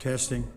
Testing.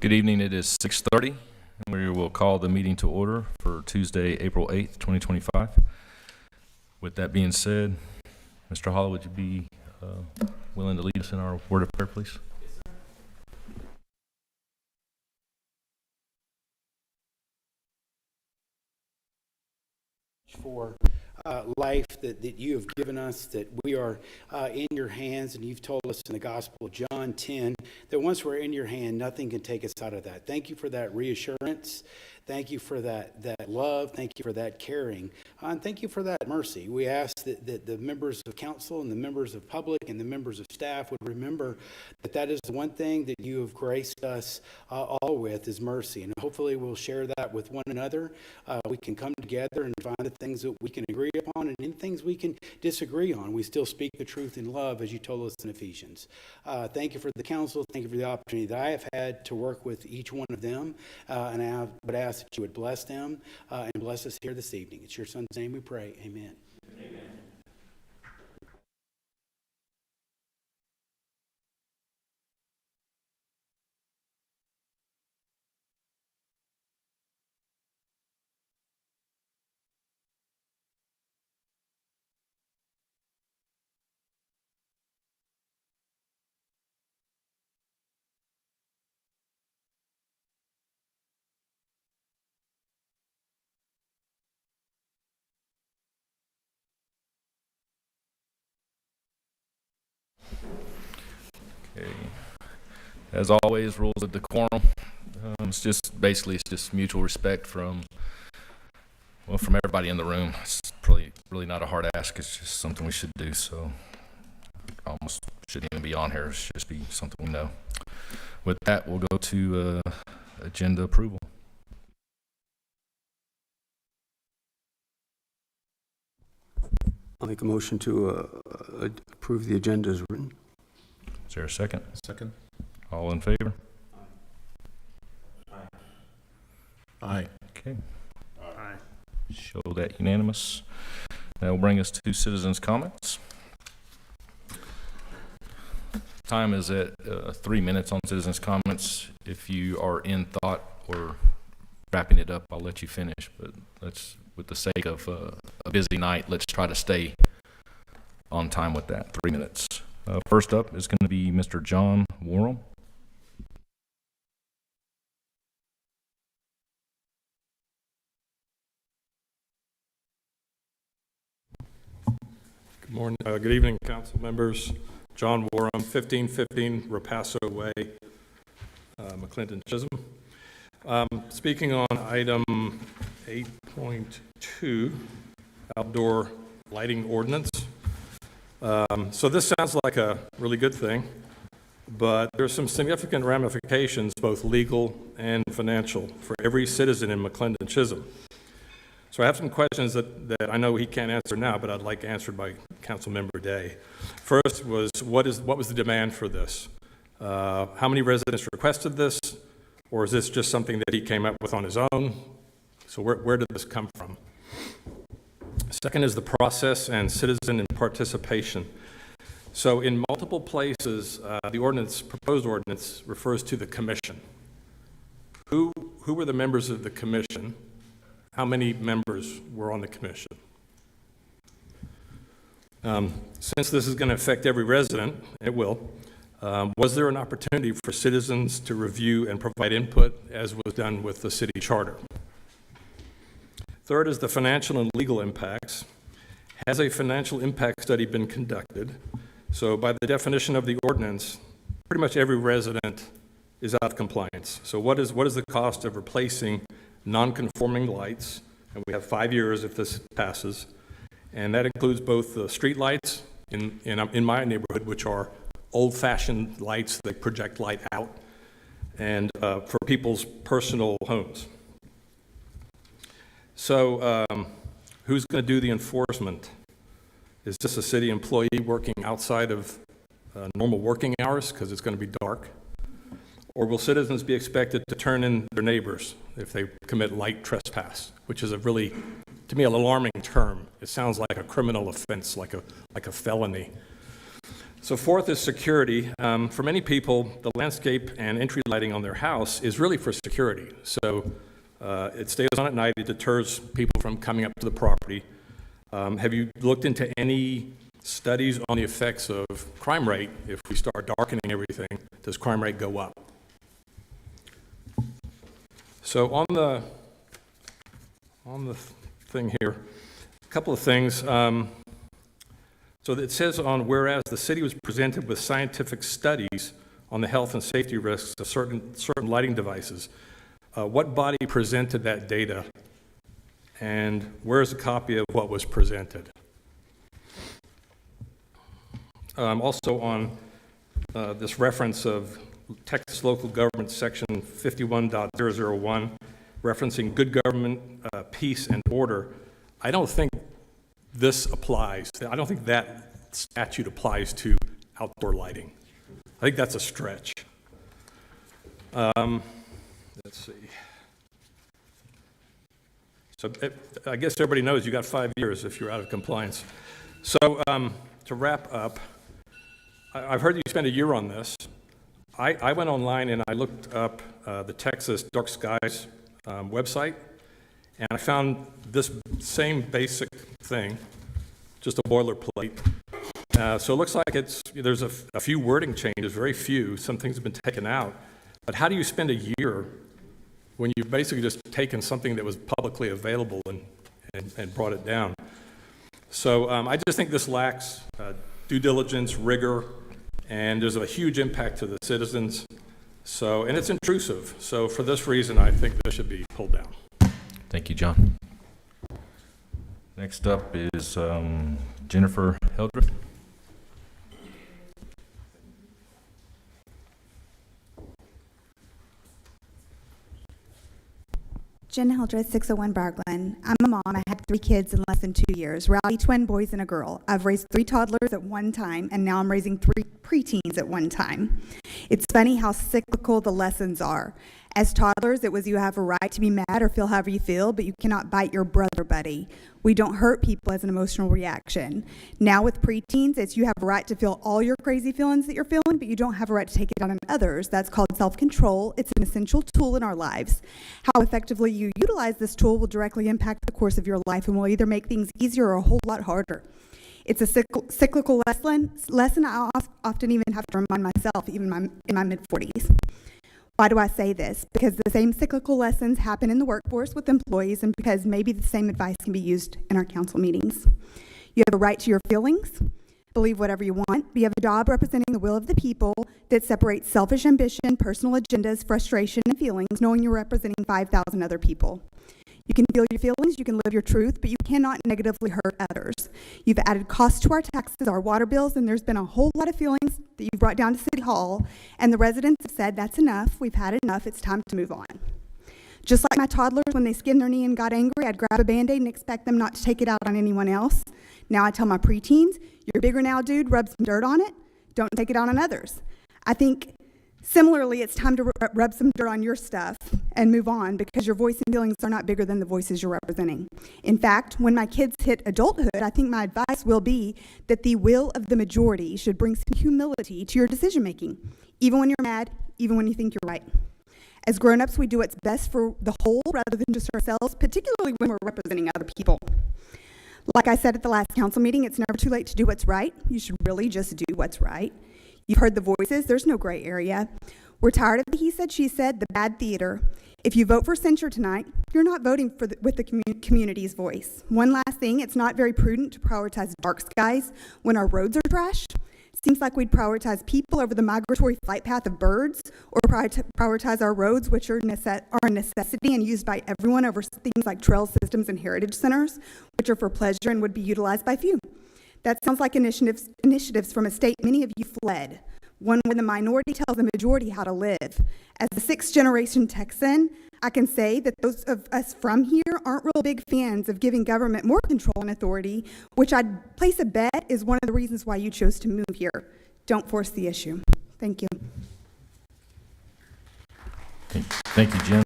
Good evening. It is 6:30, and we will call the meeting to order for Tuesday, April 8th, 2025. With that being said, Mr. Holler, would you be willing to lead us in our word of prayer, please? For life that you have given us, that we are in your hands, and you've told us in the Gospel of John 10 that once we're in your hand, nothing can take us out of that. Thank you for that reassurance. Thank you for that love. Thank you for that caring. And thank you for that mercy. We ask that the members of council and the members of public and the members of staff would remember that that is the one thing that you have graced us all with is mercy. And hopefully we'll share that with one another. We can come together and find the things that we can agree upon and in things we can disagree on. We still speak the truth in love, as you told us in Ephesians. Thank you for the council. Thank you for the opportunity that I have had to work with each one of them. And I would ask that you would bless them and bless us here this evening. It's your son's name we pray. Amen. Amen. Okay. As always, rules of decorum. It's just mutual respect from everybody in the room. It's really not a hard ask. It's just something we should do. So almost shouldn't even be on here. It should just be something we know. With that, we'll go to agenda approval. I'll make a motion to approve the agenda as written. Is there a second? Second. All in favor? Aye. Aye. Okay. Aye. Show that unanimous. That will bring us to citizens' comments. Time is at 3 minutes on citizens' comments. If you are in thought or wrapping it up, I'll let you finish. But let's, with the sake of a busy night, let's try to stay on time with that. 3 minutes. First up is going to be Mr. John Warham. Good morning. Good evening, council members. John Warham, 1515 Rapasso Way, McLendon-Chisholm. Speaking on item 8.2, outdoor lighting ordinance. So this sounds like a really good thing, but there's some significant ramifications, both legal and financial, for every citizen in McLendon-Chisholm. So I have some questions that I know he can't answer now, but I'd like answered by Councilmember Day. First was, what was the demand for this? How many residents requested this? Or is this just something that he came up with on his own? So where did this come from? Second is the process and citizen participation. So in multiple places, the proposed ordinance refers to the commission. Who were the members of the commission? How many members were on the commission? Since this is going to affect every resident, it will, was there an opportunity for citizens to review and provide input as was done with the city charter? Third is the financial and legal impacts. Has a financial impact study been conducted? So by the definition of the ordinance, pretty much every resident is out of compliance. So what is the cost of replacing non-conforming lights? And we have 5 years if this passes. And that includes both the street lights in my neighborhood, which are old-fashioned lights that project light out, and for people's personal homes. So who's going to do the enforcement? Is this a city employee working outside of normal working hours because it's going to be dark? Or will citizens be expected to turn in their neighbors if they commit light trespass, which is a really, to me, an alarming term. It sounds like a criminal offense, like a felony. So fourth is security. For many people, the landscape and entry lighting on their house is really for security. So it stays on at night, it deters people from coming up to the property. Have you looked into any studies on the effects of crime rate? If we start darkening everything, does crime rate go up? So on the thing here, a couple of things. So it says on whereas the city was presented with scientific studies on the health and safety risks of certain lighting devices. What body presented that data? And where's a copy of what was presented? Also on this reference of Texas Local Government Section 51.001, referencing good government, peace, and order, I don't think this applies. I don't think that statute applies to outdoor lighting. I think that's a stretch. Let's see. So I guess everybody knows you got 5 years if you're out of compliance. So to wrap up, I've heard you spend a year on this. I went online and I looked up the Texas Dark Skies website, and I found this same basic thing, just a boilerplate. So it looks like there's a few wording changes, very few. Some things have been taken out. But how do you spend a year when you've basically just taken something that was publicly available and brought it down? So I just think this lacks due diligence, rigor, and there's a huge impact to the citizens. So, and it's intrusive. So for this reason, I think this should be pulled down. Thank you, John. Next up is Jennifer Hildreth. Jen Hildreth, 601 Barglen. I'm a mom. I had 3 kids in less than 2 years, rowdy twin boys and a girl. I've raised 3 toddlers at one time, and now I'm raising 3 preteens at one time. It's funny how cyclical the lessons are. As toddlers, it was you have a right to be mad or feel however you feel, but you cannot bite your brother buddy. We don't hurt people as an emotional reaction. Now with preteens, it's you have a right to feel all your crazy feelings that you're feeling, but you don't have a right to take it out on others. That's called self-control. It's an essential tool in our lives. How effectively you utilize this tool will directly impact the course of your life and will either make things easier or a whole lot harder. It's a cyclical lesson I often even have to remind myself, even in my mid-40s. Why do I say this? Because the same cyclical lessons happen in the workforce with employees, and because maybe the same advice can be used in our council meetings. You have a right to your feelings, believe whatever you want, but you have a job representing the will of the people that separates selfish ambition, personal agendas, frustration, and feelings, knowing you're representing 5,000 other people. You can feel your feelings, you can live your truth, but you cannot negatively hurt others. You've added costs to our taxes, our water bills, and there's been a whole lot of feelings that you've brought down to City Hall, and the residents have said, that's enough, we've had enough, it's time to move on. Just like my toddlers, when they skinned their knee and got angry, I'd grab a Band-Aid and expect them not to take it out on anyone else. Now I tell my preteens, you're bigger now, dude, rub some dirt on it, don't take it out on others. I think similarly, it's time to rub some dirt on your stuff and move on, because your voice and feelings are not bigger than the voices you're representing. In fact, when my kids hit adulthood, I think my advice will be that the will of the majority should bring some humility to your decision making, even when you're mad, even when you think you're right. As grown-ups, we do what's best for the whole rather than just ourselves, particularly when we're representing other people. Like I said at the last council meeting, it's never too late to do what's right. You should really just do what's right. You've heard the voices, there's no gray area. We're tired of the he said, she said, the bad theater. If you vote for censure tonight, you're not voting with the community's voice. One last thing, it's not very prudent to prioritize dark skies when our roads are trashed. Seems like we'd prioritize people over the migratory flight path of birds, or prioritize our roads, which are a necessity and used by everyone, over things like trail systems and heritage centers, which are for pleasure and would be utilized by few. That sounds like initiatives from a state many of you fled, one where the minority tells the majority how to live. As a 6th-generation Texan, I can say that those of us from here aren't real big fans of giving government more control and authority, which I'd place a bet is one of the reasons why you chose to move here. Don't force the issue. Thank you. Thank you, Jen.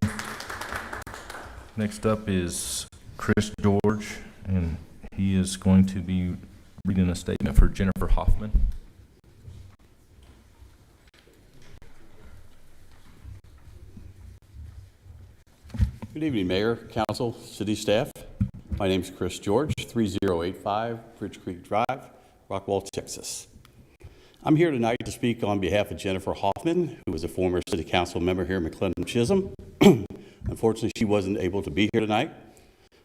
Next up is Chris George, and he is going to be reading a statement for Jennifer Hoffman. Good evening, Mayor, Council, City staff. My name is Chris George, 3085 Bridge Creek Drive, Rockwall, Texas. I'm here tonight to speak on behalf of Jennifer Hoffman, who is a former City Council member here in McLendon-Chisholm. Unfortunately, she wasn't able to be here tonight,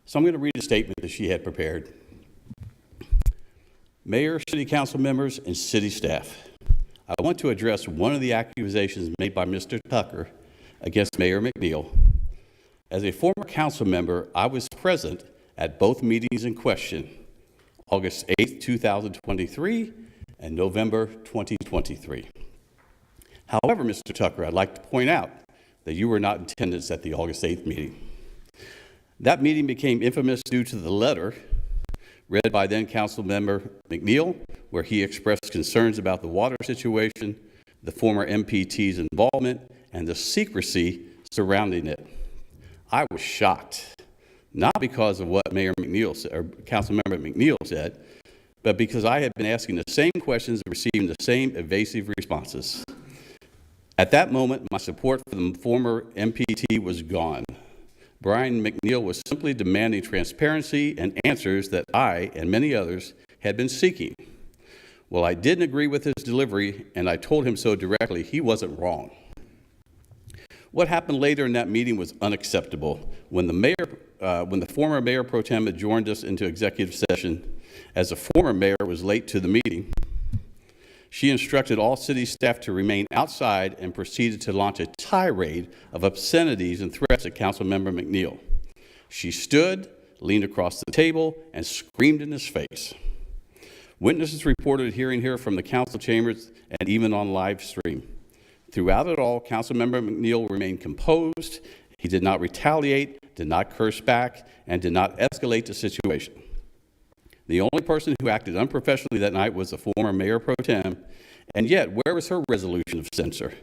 so I'm going to read a statement that she had prepared. Mayor, City Council members, and City staff, I want to address one of the accusations made by Mr. Tucker against Mayor McNeil. As a former council member, I was present at both meetings in question, August 8, 2023 and November 2023. However, Mr. Tucker, I'd like to point out that you were not in attendance at the August 8th meeting. That meeting became infamous due to the letter read by then Council Member McNeil, where he expressed concerns about the water situation, the former MPT's involvement, and the secrecy surrounding it. I was shocked, not because of what Mayor McNeil said, or Councilmember McNeil said, but because I had been asking the same questions and receiving the same evasive responses. At that moment, my support for the former MPT was gone. Brian McNeil was simply demanding transparency and answers that I and many others had been seeking. Well, I didn't agree with his delivery, and I told him so directly. He wasn't wrong. What happened later in that meeting was unacceptable. When the former Mayor Pro Tem adjourned us into executive session, as the former mayor was late to the meeting, she instructed all city staff to remain outside and proceeded to launch a tirade of obscenities and threats at Councilmember McNeil. She stood, leaned across the table, and screamed in his face. Witnesses reported hearing her from the council chambers and even on live stream. Throughout it all, Councilmember McNeil remained composed. He did not retaliate, did not curse back, and did not escalate the situation. The only person who acted unprofessionally that night was the former Mayor Pro Tem, and yet, where was her resolution of censure?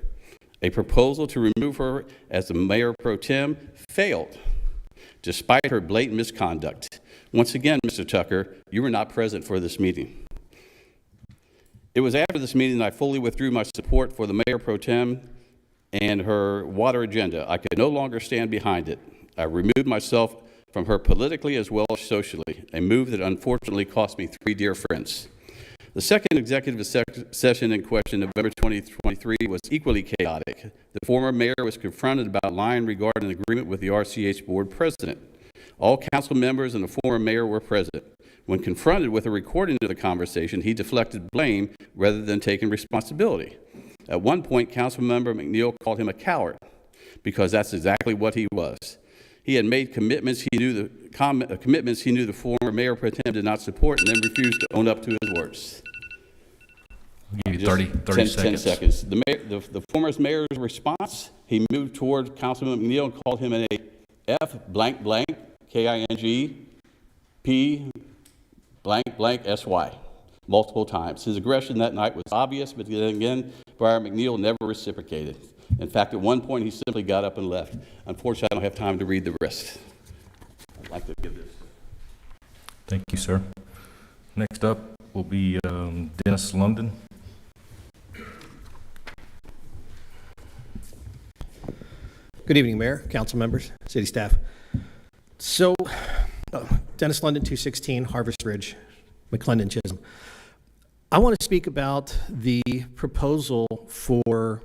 A proposal to remove her as the Mayor Pro Tem failed, despite her blatant misconduct. Once again, Mr. Tucker, you were not present for this meeting. It was after this meeting that I fully withdrew my support for the Mayor Pro Tem and her water agenda. I could no longer stand behind it. I removed myself from her politically as well as socially, a move that unfortunately cost me 3 dear friends. The second executive session in question, November 2023, was equally chaotic. The former mayor was confronted about lying regarding an agreement with the RCH board president. All council members and the former mayor were present. When confronted with a recording of the conversation, he deflected blame rather than taking responsibility. At one point, Councilmember McNeil called him a coward because that's exactly what he was. He had made commitments he knew the former Mayor Pro Tem did not support and then refused to own up to his words. I'll give you 30 seconds. 10 seconds. The former mayor's response, he moved toward Councilman McNeil and called him an F blank blank, K-I-N-G-P blank blank S-Y, multiple times. His aggression that night was obvious, but then again, Brian McNeil never reciprocated. In fact, at one point, he simply got up and left. Unfortunately, I don't have time to read the rest. I'd like to give this. Thank you, sir. Next up will be Dennis London. Good evening, Mayor, council members, city staff. So, Dennis London, 216 Harvest Ridge, McLendon-Chisholm. I want to speak about the proposal for,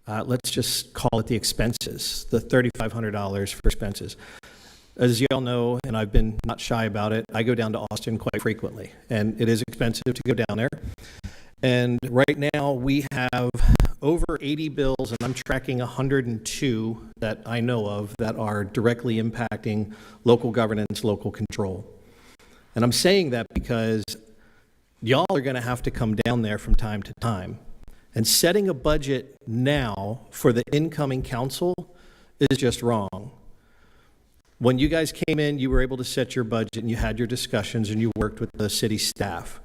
let's just call it the expenses, the $3,500 for expenses. As you all know, and I've been not shy about it, I go down to Austin quite frequently, and it is expensive to go down there. And right now we have over 80 bills, and I'm tracking 102 that I know of that are directly impacting local governance, local control. And I'm saying that because y'all are going to have to come down there from time to time. And setting a budget now for the incoming council is just wrong. When you guys came in, you were able to set your budget and you had your discussions and you worked with the city staff.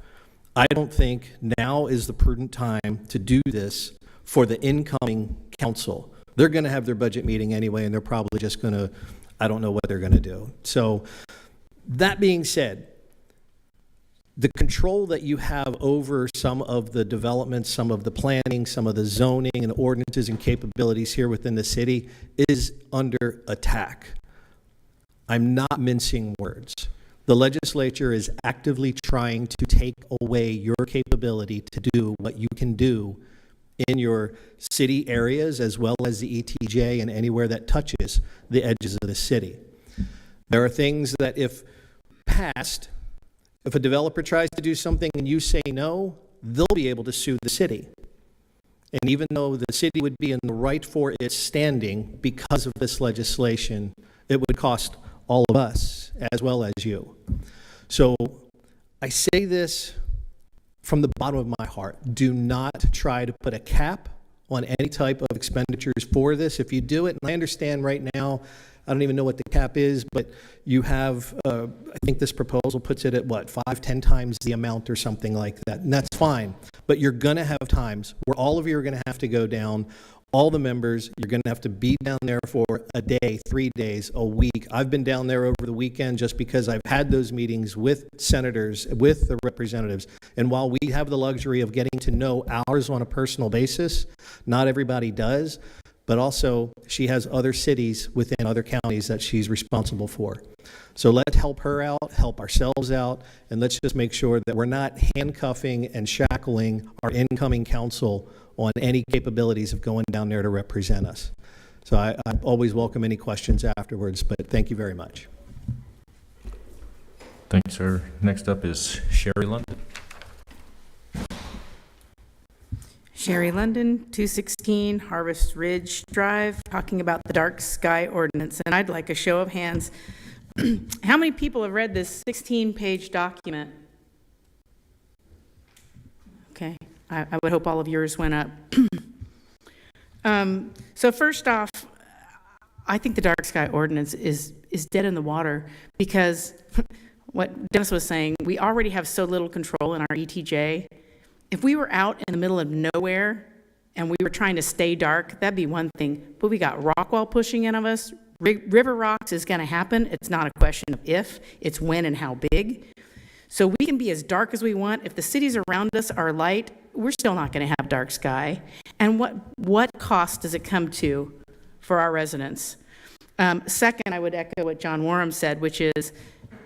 I don't think now is the prudent time to do this for the incoming council. They're going to have their budget meeting anyway, and they're probably just going to, I don't know what they're going to do. So that being said, the control that you have over some of the developments, some of the planning, some of the zoning and ordinances and capabilities here within the city is under attack. I'm not mincing words. The legislature is actively trying to take away your capability to do what you can do in your city areas as well as the ETJ and anywhere that touches the edges of the city. There are things that if passed, if a developer tries to do something and you say no, they'll be able to sue the city. And even though the city would be in the right for its standing because of this legislation, it would cost all of us as well as you. So I say this from the bottom of my heart. Do not try to put a cap on any type of expenditures for this. If you do it, and I understand right now, I don't even know what the cap is, but you have, I think this proposal puts it at what, 5-10 times the amount or something like that, and that's fine. But you're going to have times where all of you are going to have to go down, all the members, you're going to have to be down there for a day, 3 days, a week. I've been down there over the weekend just because I've had those meetings with senators, with the representatives. And while we have the luxury of getting to know ours on a personal basis, not everybody does, but also she has other cities within other counties that she's responsible for. So let's help her out, help ourselves out, and let's just make sure that we're not handcuffing and shackling our incoming council on any capabilities of going down there to represent us. So I always welcome any questions afterwards, but thank you very much. Thank you, sir. Next up is Sherry London. Sherry London, 216 Harvest Ridge Drive, talking about the dark sky ordinance. And I'd like a show of hands. How many people have read this 16-page document? Okay, I would hope all of yours went up. So first off, I think the dark sky ordinance is dead in the water because what Dennis was saying, we already have so little control in our ETJ. If we were out in the middle of nowhere and we were trying to stay dark, that'd be one thing. But we got rock wall pushing in of us. River rocks is going to happen. It's not a question of if, it's when and how big. So we can be as dark as we want. If the cities around us are light, we're still not going to have dark sky. And what cost does it come to for our residents? Second, I would echo what John Warham said, which is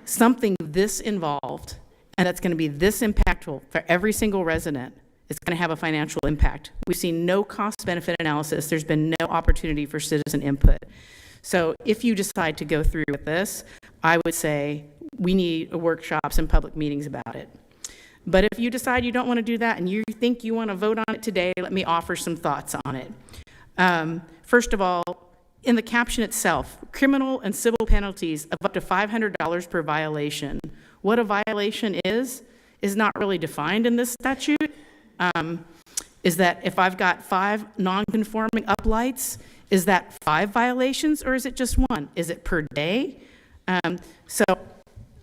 something this involved and that's going to be this impactful for every single resident, it's going to have a financial impact. We've seen no cost-benefit analysis. There's been no opportunity for citizen input. So if you decide to go through with this, I would say we need workshops and public meetings about it. But if you decide you don't want to do that and you think you want to vote on it today, let me offer some thoughts on it. First of all, in the caption itself, criminal and civil penalties of up to $500 per violation. What a violation is not really defined in this statute. Is that if I've got 5 non-conforming uplights, is that 5 violations or is it just 1? Is it per day? So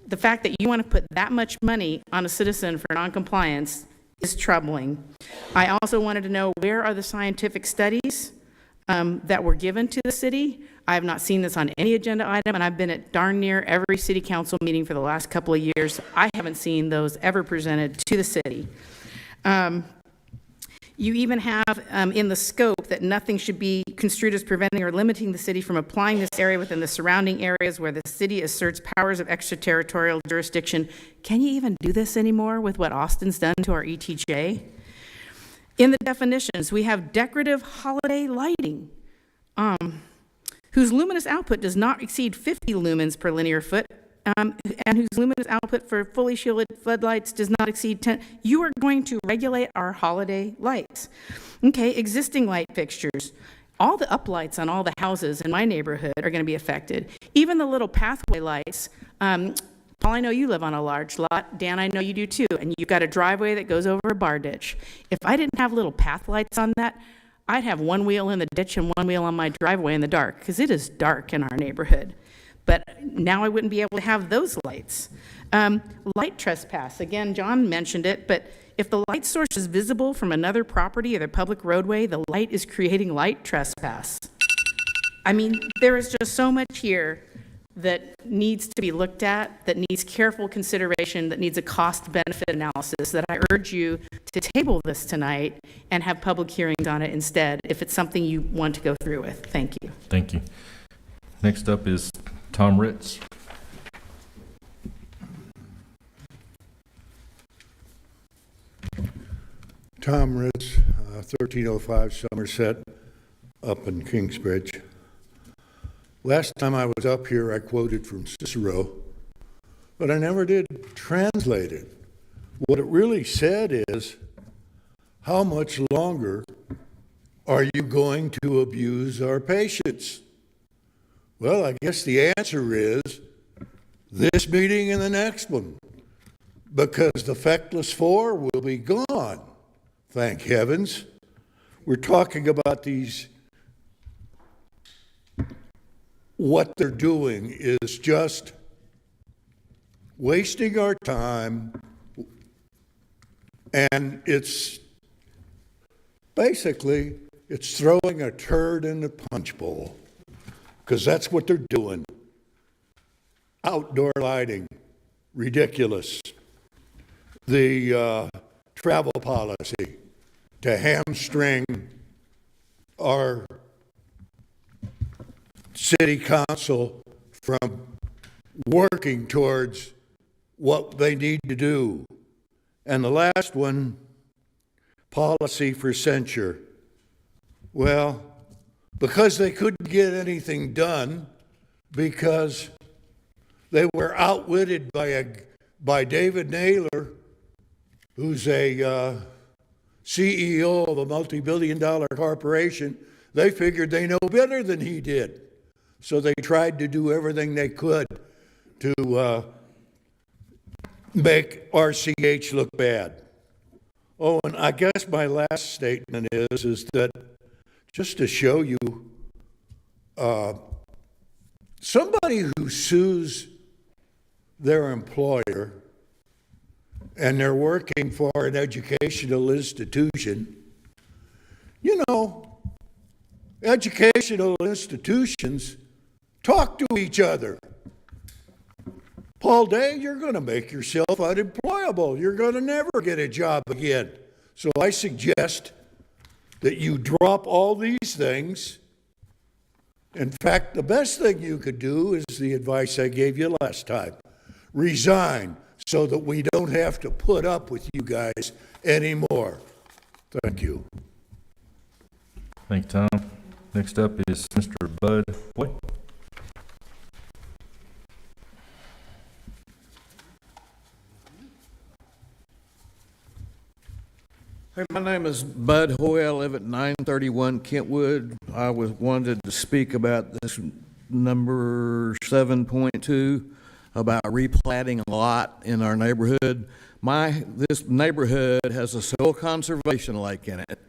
the fact that you want to put that much money on a citizen for non-compliance is troubling. I also wanted to know, where are the scientific studies that were given to the city? I have not seen this on any agenda item, and I've been at darn near every city council meeting for the last couple of years. I haven't seen those ever presented to the city. You even have in the scope that nothing should be construed as preventing or limiting the city from applying this area within the surrounding areas where the city asserts powers of extraterritorial jurisdiction. Can you even do this anymore with what Austin's done to our ETJ? In the definitions, we have decorative holiday lighting, whose luminous output does not exceed 50 lumens per linear foot, and whose luminous output for fully shielded floodlights does not exceed 10. You are going to regulate our holiday lights. Okay, existing light fixtures. All the uplights on all the houses in my neighborhood are going to be affected. Even the little pathway lights. Paul, I know you live on a large lot. Dan, I know you do too. And you've got a driveway that goes over a bar ditch. If I didn't have little path lights on that, I'd have one wheel in the ditch and one wheel on my driveway in the dark, because it is dark in our neighborhood. But now I wouldn't be able to have those lights. Light trespass, again, John mentioned it, but if the light source is visible from another property or the public roadway, the light is creating light trespass. I mean, there is just so much here that needs to be looked at, that needs careful consideration, that needs a cost-benefit analysis, that I urge you to table this tonight and have public hearings on it instead, if it's something you want to go through with. Thank you. Thank you. Next up is Tom Ritz. Tom Ritz, 1305 Somerset, up in Kingsbridge. Last time I was up here, I quoted from Cicero, but I never did translate it. What it really said is, how much longer are you going to abuse our patience? Well, I guess the answer is this meeting and the next one, because the feckless four will be gone, thank heavens. We're talking about these, what they're doing is just wasting our time, and it's basically, it's throwing a turd in the punch bowl, because that's what they're doing. Outdoor lighting, ridiculous. The travel policy to hamstring our city council from working towards what they need to do. And the last one, policy for censure. Well, because they couldn't get anything done, because they were outwitted by David Naylor, who's a CEO of a multi-billion-dollar corporation. They figured they know better than he did. So they tried to do everything they could to make RCH look bad. Oh, and I guess my last statement is that just to show you, somebody who sues their employer and they're working for an educational institution, you know, educational institutions talk to each other. Paul Day, you're going to make yourself unemployable. You're going to never get a job again. So I suggest that you drop all these things. In fact, the best thing you could do is the advice I gave you last time. Resign so that we don't have to put up with you guys anymore. Thank you. Thank you, Tom. Next up is Mr. Bud Hoy. Hey, my name is Bud Hoy. I live at 931 Kentwood. I wanted to speak about this number 7.2 about replatting a lot in our neighborhood. This neighborhood has a soil conservation lake in it,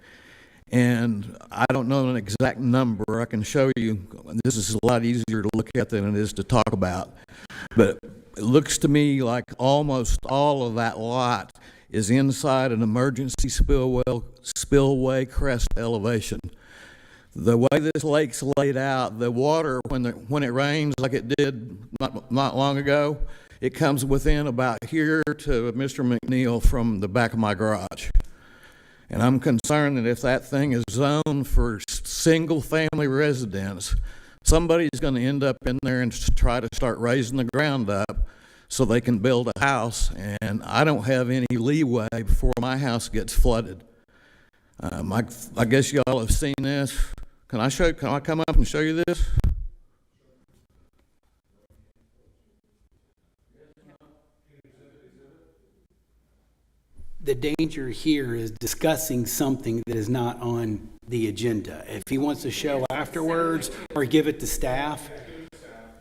and I don't know an exact number. I can show you. This is a lot easier to look at than it is to talk about, but it looks to me like almost all of that lot is inside an emergency spillway crest elevation. The way this lake's laid out, the water, when it rains like it did not long ago, it comes within about here to Mr. McNeil from the back of my garage. And I'm concerned that if that thing is zoned for single-family residence, somebody's going to end up in there and try to start raising the ground up so they can build a house, and I don't have any leeway before my house gets flooded. I guess y'all have seen this. Can I come up and show you this? The danger here is discussing something that is not on the agenda. If he wants to show afterwards or give it to staff,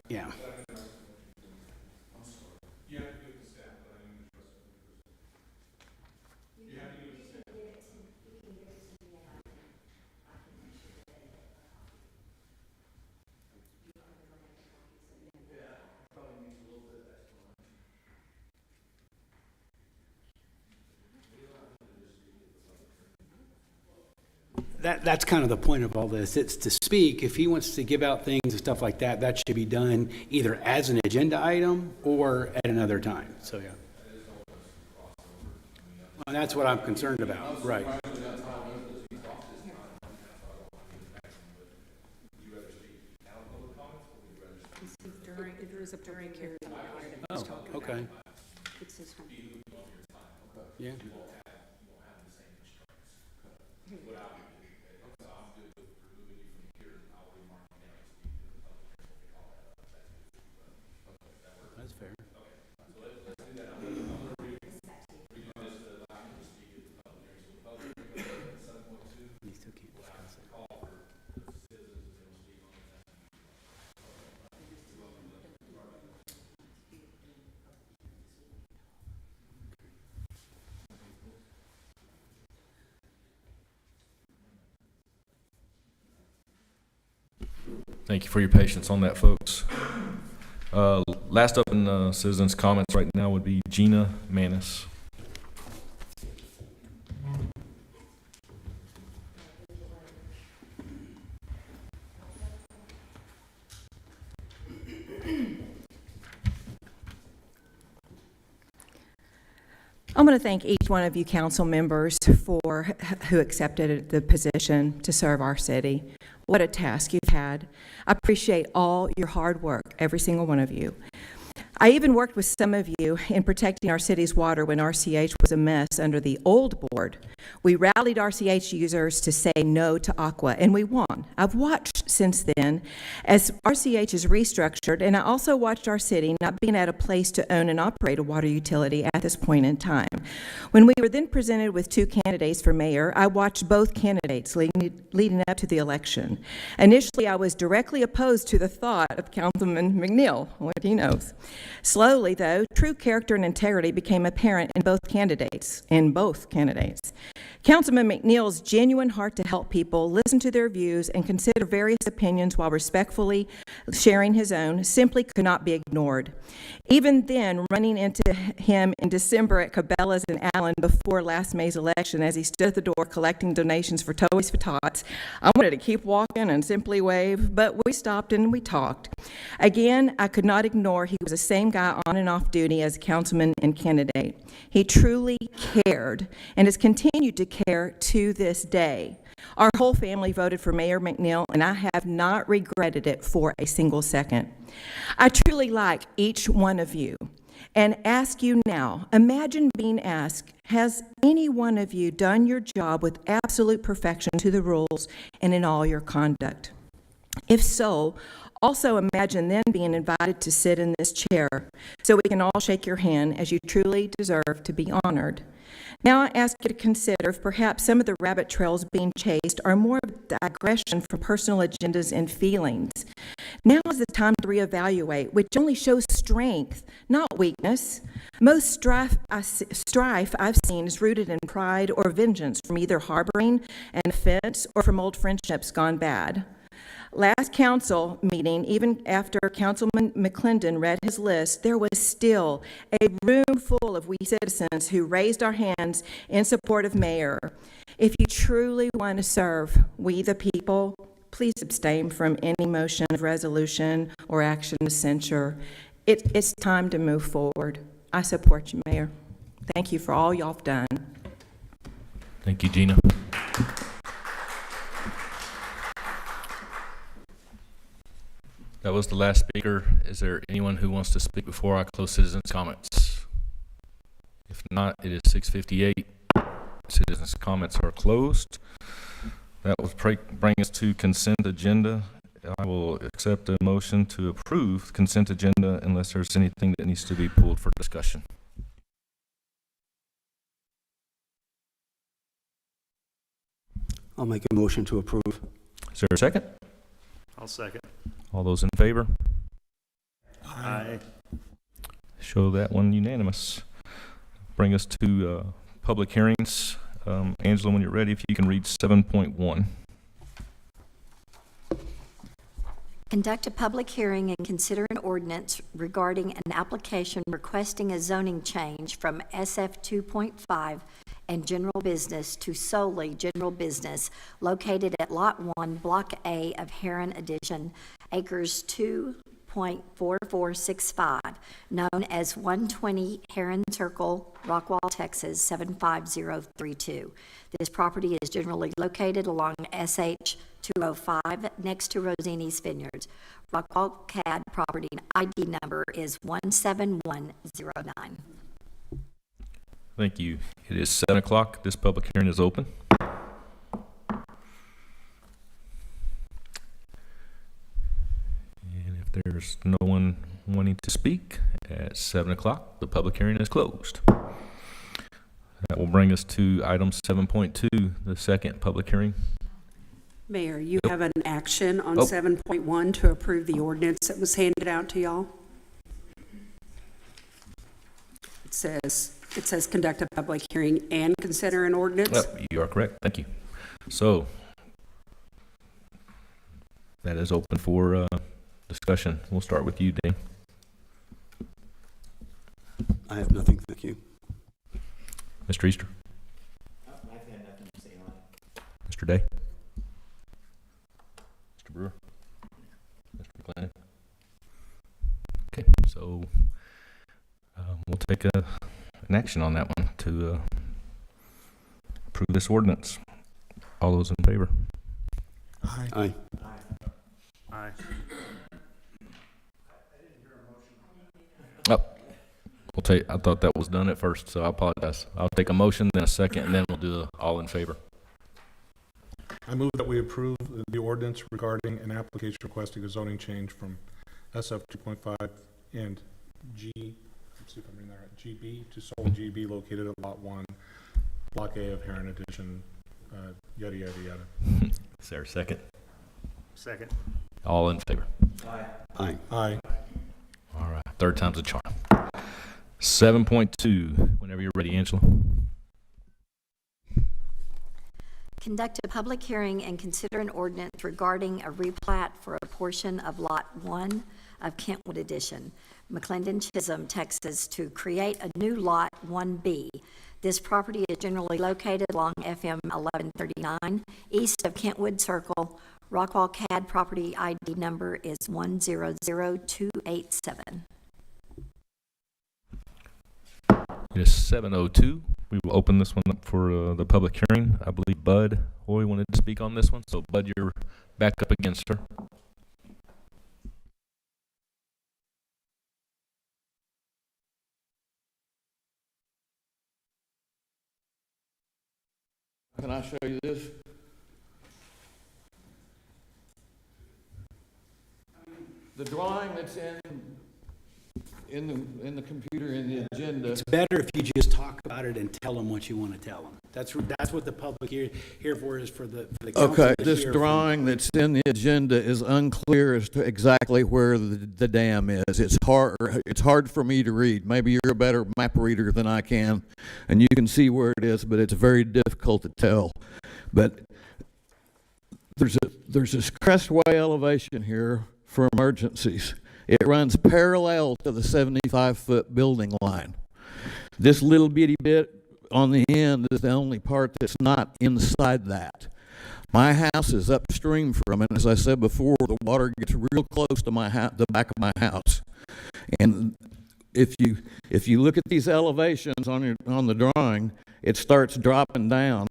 yeah. That's kind of the point of all this. It's to speak. If he wants to give out things and stuff like that, that should be done either as an agenda item or at another time. So, yeah. And that's what I'm concerned about. Right. Oh, okay. Yeah. Thank you for your patience on that, folks. Last up in citizens' comments right now would be Gina Manis. I'm going to thank each one of you council members who accepted the position to serve our city. What a task you've had. I appreciate all your hard work, every single one of you. I even worked with some of you in protecting our city's water when RCH was a mess under the old board. We rallied RCH users to say no to Aqua, and we won. I've watched since then as RCH is restructured, and I also watched our city not being at a place to own and operate a water utility at this point in time. When we were then presented with two candidates for mayor, I watched both candidates leading up to the election. Initially, I was directly opposed to the thought of Councilman McNeil, what he knows. Slowly, though, true character and integrity became apparent in both candidates. Councilman McNeil's genuine heart to help people, listen to their views, and consider various opinions while respectfully sharing his own simply could not be ignored. Even then, running into him in December at Cabela's and Allen before last May's election as he stood at the door collecting donations for Toys for Tots, I wanted to keep walking and simply wave, but we stopped and we talked. Again, I could not ignore he was the same guy on and off duty as a councilman and candidate. He truly cared and has continued to care to this day. Our whole family voted for Mayor McNeil, and I have not regretted it for a single second. I truly like each one of you and ask you now, imagine being asked, has any one of you done your job with absolute perfection to the rules and in all your conduct? If so, also imagine then being invited to sit in this chair so we can all shake your hand as you truly deserve to be honored. Now I ask you to consider if perhaps some of the rabbit trails being chased are more of a digression from personal agendas and feelings. Now is the time to reevaluate, which only shows strength, not weakness. Most strife I've seen is rooted in pride or vengeance from either harboring an offense or from old friendships gone bad. Last council meeting, even after Councilman McLendon read his list, there was still a room full of we citizens who raised our hands in support of Mayor. If you truly want to serve we the people, please abstain from any motion of resolution or action to censure. It's time to move forward. I support you, Mayor. Thank you for all y'all have done. Thank you, Gina. That was the last speaker. Is there anyone who wants to speak before I close citizens' comments? If not, it is 6:58. Citizens' comments are closed. That will bring us to consent agenda. I will accept a motion to approve consent agenda unless there's anything that needs to be pulled for discussion. I'll make a motion to approve. Is there a second? I'll second. All those in favor? Aye. Show that one unanimous. Bring us to public hearings. Angela, when you're ready, if you can read 7.1. Conduct a public hearing and consider an ordinance regarding an application requesting a zoning change from SF 2.5 and general business to solely general business located at Lot 1, Block A of Heron Addition, acres 2.4465, known as 120 Heron Circle, Rockwall, Texas 75032. This property is generally located along SH 205 next to Rosini's Vineyards. Rockwall CAD property ID number is 17109. Thank you. It is 7 o'clock. This public hearing is open. And if there's no one wanting to speak at 7 o'clock, the public hearing is closed. That will bring us to item 7.2, the second public hearing. Mayor, you have an action on 7.1 to approve the ordinance that was handed out to y'all. It says conduct a public hearing and consider an ordinance. You are correct. Thank you. So that is open for discussion. We'll start with you, Dan. I have nothing, thank you. Mr. Easter. I've had nothing to say on it. Mr. Day. Mr. Brewer. Mr. McLennan. Okay, so we'll take an action on that one to approve this ordinance. All those in favor? Aye. Aye. Oh, we'll take. I thought that was done at first, so I apologize. I'll take a motion, then a second, and then we'll do all in favor. I move that we approve the ordinance regarding an application requesting a zoning change from SF 2.5 and G, let's see if I'm reading that right, GB to sole GB located at Lot 1, Block A of Heron Edition, yada, yada, yada. Is there a second? Second. All in favor? Aye. Aye. All right, third time's a charm. 7.2, whenever you're ready, Angela. Conduct a public hearing and consider an ordinance regarding a replat for a portion of Lot 1 of Kentwood Edition, McLendon-Chisholm, Texas, to create a new Lot 1B. This property is generally located along FM 1139, east of Kentwood Circle. Rockwall CAD property ID number is 100287. It is 7:02. We will open this one up for the public hearing. I believe Bud Hoy wanted to speak on this one. So, Bud, you're back up against her. Can I show you this? The drawing that's in the computer, in the agenda. It's better if you just talk about it and tell them what you want to tell them. That's what the public here for is for the council. Okay, to this hear drawing that's in the agenda is unclear as to exactly where the dam is. It's hard for me to read. Maybe you're a better map reader than I can, and you can see where it is, but it's very difficult to tell. But there's this crestway elevation here for emergencies. It runs parallel to the 75-foot building line. This little bitty bit on the end is the only part that's not inside that. My house is upstream from it. As I said before, the water gets real close to the back of my house. And if you look at these elevations on the drawing, it starts dropping down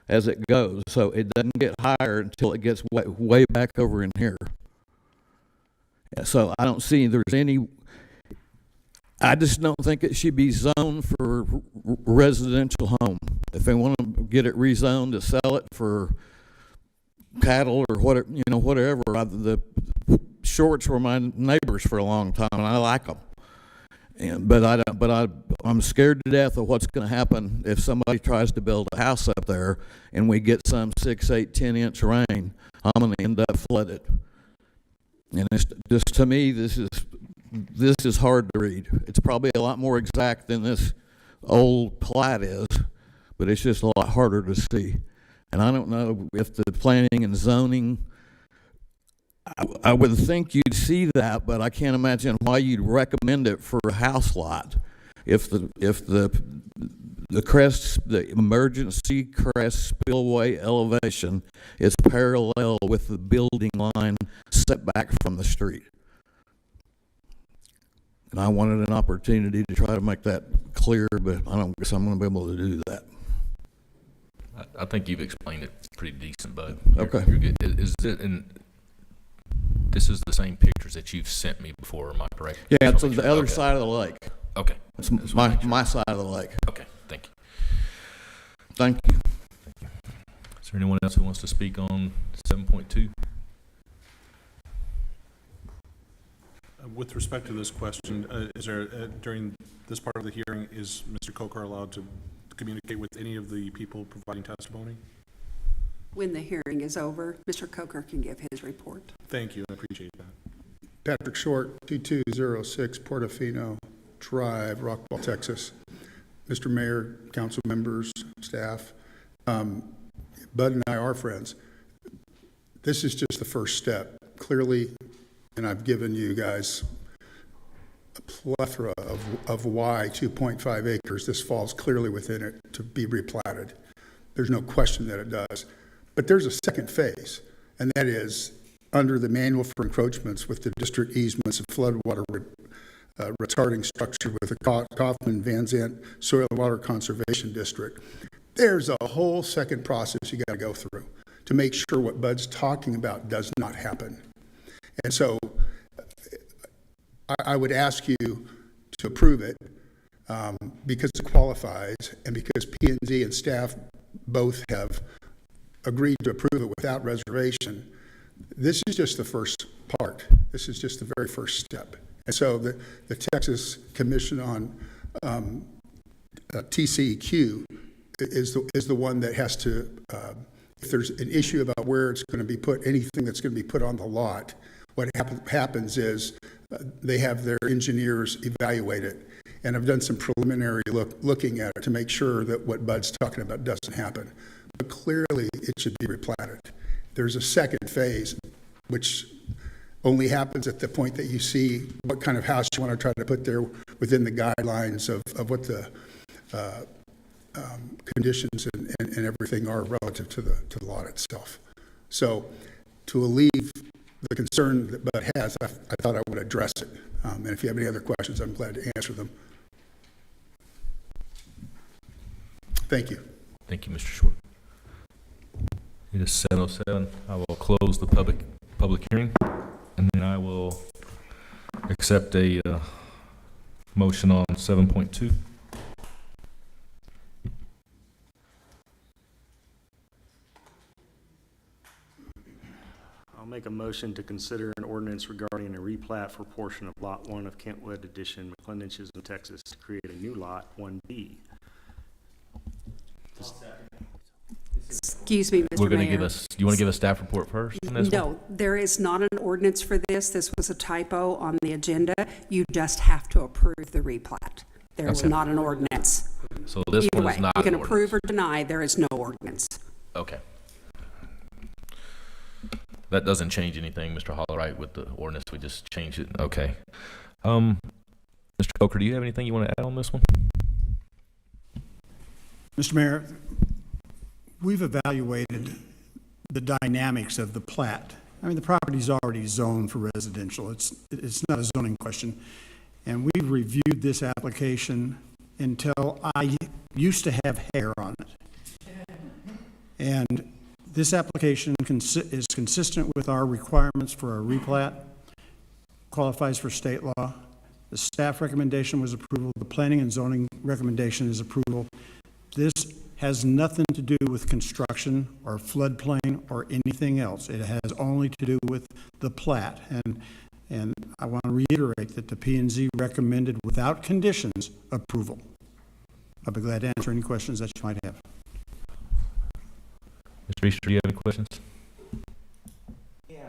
as it goes, so it doesn't get higher until it gets way back over in here. So I don't see there's any. I just don't think it should be zoned for residential home. If they want to get it rezoned to sell it for cattle or whatever. The Shorts were my neighbors for a long time, and I like them. I'm scared to death of what's going to happen if somebody tries to build a house up there and we get some 6, 8, 10-inch rain. I'm going to end up flooded. And it's just, to me, this is hard to read. It's probably a lot more exact than this old plat is, but it's just a lot harder to see. And I don't know if the planning and zoning, I would think you'd see that, but I can't imagine why you'd recommend it for a house lot. If the emergency crest spillway elevation is parallel with the building line set back from the street. And I wanted an opportunity to try to make that clear, but I don't guess I'm going to be able to do that. I think you've explained it pretty decent, Bud. Okay. You're good. This is the same pictures that you've sent me before, am I correct? Yeah, it's on the other side of the lake. Okay. It's my side of the lake. Okay, thank you. Thank you. Is there anyone else who wants to speak on 7.2? With respect to this question, is there, during this part of the hearing, is Mr. Coker allowed to communicate with any of the people providing testimony? When the hearing is over, Mr. Coker can give his report. Thank you, I appreciate that. Patrick Short, 2206 Portofino Drive, Rockwall, Texas. Mr. Mayor, council members, staff, Bud and I are friends. This is just the first step. Clearly, and I've given you guys a plethora of why 2.5 acres, this falls clearly within it to be replatted. There's no question that it does. But there's a second phase, and that is under the manual for encroachments with the district easements and floodwater retarding structure with the Kaufman-Van Zant Soil and Water Conservation District. There's a whole second process you got to go through to make sure what Bud's talking about does not happen. And so I would ask you to approve it because it qualifies and because P&Z and staff both have agreed to approve it without reservation. This is just the first part. This is just the very first step. And so the Texas Commission on TCEQ is the one that has to, if there's an issue about where it's going to be put, anything that's going to be put on the lot, what happens is they have their engineers evaluate it. And I've done some preliminary looking at it to make sure that what Bud's talking about doesn't happen. But clearly, it should be replatted. There's a second phase, which only happens at the point that you see what kind of house you want to try to put there within the guidelines of what the conditions and everything are relative to the lot itself. So to alleviate the concern that Bud has, I thought I would address it. And if you have any other questions, I'm glad to answer them. Thank you. Thank you, Mr. Short. It is 7:07. I will close the public hearing, and then I will accept a motion on 7.2. I'll make a motion to consider an ordinance regarding a replat for portion of Lot 1 of Kentwood Edition, McLendon-Chisholm, Texas, to create a new Lot 1B. Excuse me, Mr. We're going to Mayor. give us, you want to give a staff report first on this one? No, there is not an ordinance for this. This was a typo on the agenda. You just have to approve the replat. There is Okay. not an ordinance. So this Either one way, is not you can an approve ordinance. or deny. There is no ordinance. Okay. That doesn't change anything, Mr. Holler, right, with the ordinance? We just changed it? Okay. Mr. Coker, do you have anything you want to add on this one? Mr. Mayor, we've evaluated the dynamics of the plat. I mean, the property's already zoned for residential. It's not a zoning question. And we've reviewed this application until I used to have hair on it. And this application is consistent with our requirements for a replat, qualifies for state law. The staff recommendation was approval. The planning and zoning recommendation is approval. This has nothing to do with construction or floodplain or anything else. It has only to do with the plat. And I want to reiterate that the P&Z recommended without conditions approval. I'll be glad to answer any questions that you might have. Mr. Easter, do you have any questions? Yeah,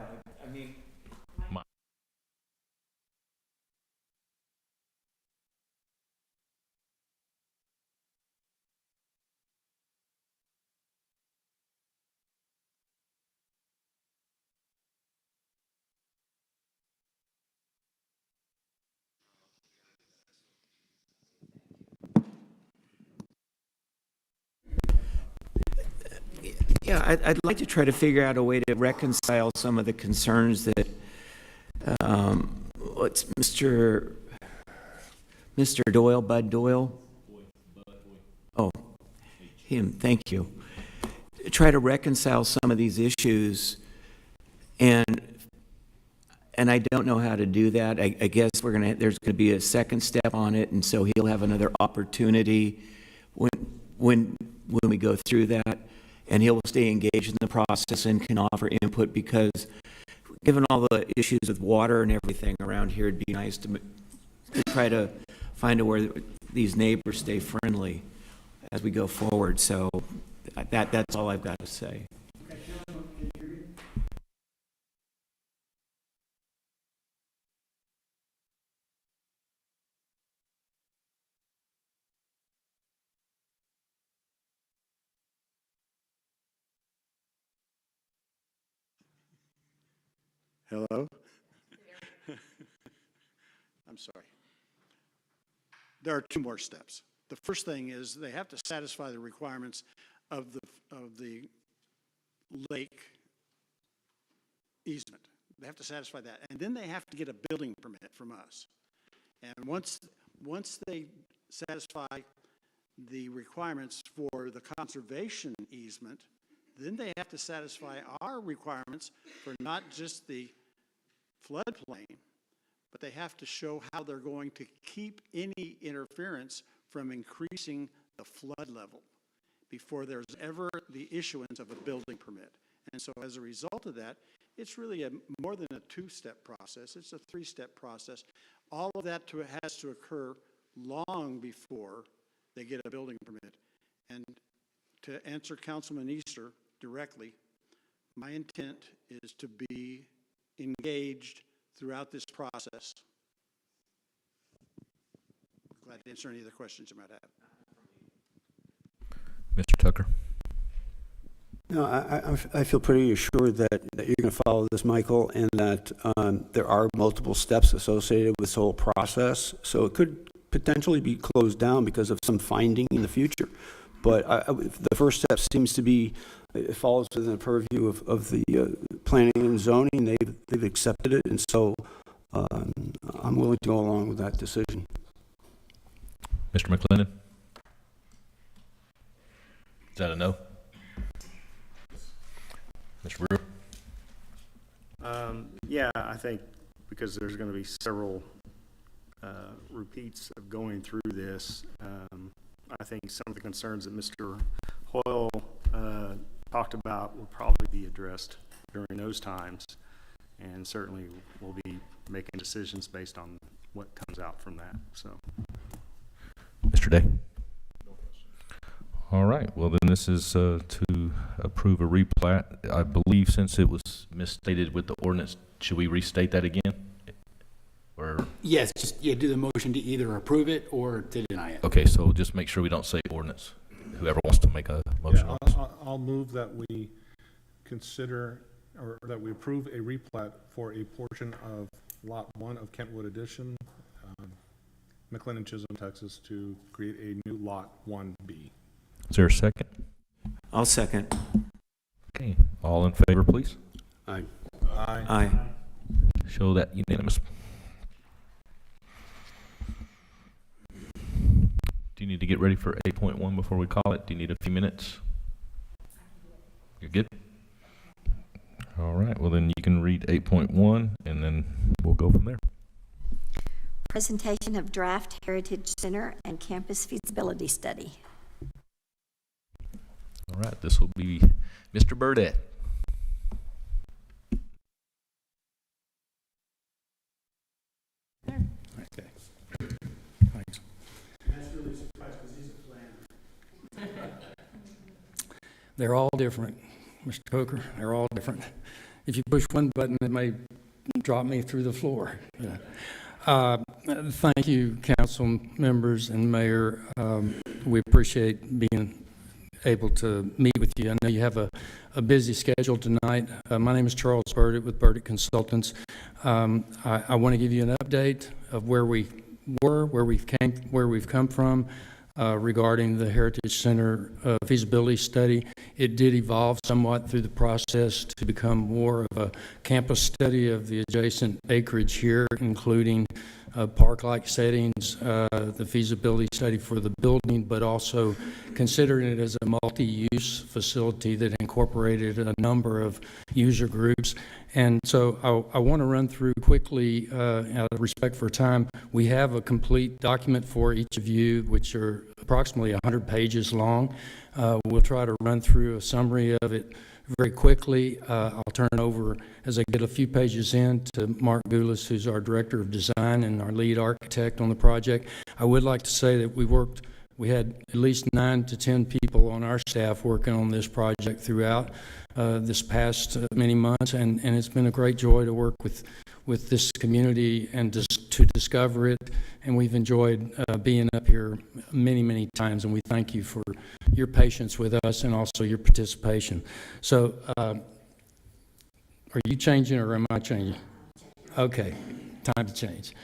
I mean, yeah, I'd like to try to figure out a way to reconcile some of the concerns that what's Mr. Doyle, Bud Doyle? Oh, him, thank you. Try to reconcile some of these issues, and I don't know how to do that. I guess there's gonna be a second step on it, and so he'll have another opportunity when we go through that, and he'll stay engaged in the process and can offer input, because given all the issues with water and everything around here, it'd be nice to try to find a where these neighbors stay friendly as we go forward. So that's all I've got to say. Hello? I'm sorry. There are two more steps. The first thing is they have to satisfy the requirements of the lake easement. They have to satisfy that. And then they have to get a building permit from us. And once they satisfy the requirements for the conservation easement, then they have to satisfy our requirements for not just the floodplain, but they have to show how they're going to keep any interference from increasing the flood level before there's ever the issuance of a building permit. And so as a result of that, it's really more than a two-step process. It's a three-step process. All of that has to occur long before they get a building permit. And to answer Councilman Easter directly, my intent is to be engaged throughout this process. Glad to answer any other questions you might have. Mr. Tucker. No, I feel pretty assured that you're going to follow this, Michael, and that there are multiple steps associated with this whole process. So it could potentially be closed down because of some finding in the future. But the first step seems to be, it falls within the purview of the planning and zoning. They've accepted it, and so I'm willing to go along with that decision. Mr. McLendon? Is that a no? Mr. Brewer? Yeah, I think because there's going to be several repeats of going through this, I think some of the concerns that Mr. Hoyle talked about will probably be addressed during those times, and certainly we'll be making decisions based on what comes out from that. So, Mr. Day? All right, well then this is to approve a replat. I believe since it was misstated with the ordinance, should we restate that again? Or Yes, just do the motion to either approve it or to deny it. okay, so just make sure we don't say ordinance. Whoever wants to make a motion. Yeah, I'll move that we consider, or that we approve a replat for a portion of Lot 1 of Kentwood Edition, McLendon-Chisholm, Texas, to create a new Lot 1B. Is there a second? I'll second. Okay, all in favor, please. Aye. Aye. Aye. Show that unanimous. Do you need to get ready for 8.1 before we call it? Do you need a few minutes? You're good? All right, well then you can read 8.1 and then we'll go from there. Presentation of draft Heritage Center and campus feasibility study. All right, this will be Mr. Burdett. Okay. Thanks. That's really surprised because he's a planner. They're all different, Mr. Coker. They're all different. If you push one button, it may drop me through the floor. Thank you, council members and mayor. We appreciate being able to meet with you. I know you have a busy schedule tonight. My name is Charles Burdett with Burdett Consultants. I want to give you an update of where we were, where we've come from regarding the Heritage Center feasibility study. It did evolve somewhat through the process to become more of a campus study of the adjacent acreage here, including park-like settings, the feasibility study for the building, but also considering it as a multi-use facility that incorporated a number of user groups. And so I want to run through quickly, out of respect for time. We have a complete document for each of you, which are approximately 100 pages long. We'll try to run through a summary of it very quickly. I'll turn it over as I get a few pages in to Mark Goulis, who's our Director of Design and our lead architect on the project. I would like to say that we had at least 9 to 10 people on our staff working on this project throughout this past many months, and it's been a great joy to work with this community and to discover it, and we've enjoyed being up here many times, and we thank you for your patience with us and also your participation. So Are you changing or am I changing? Okay, time to change.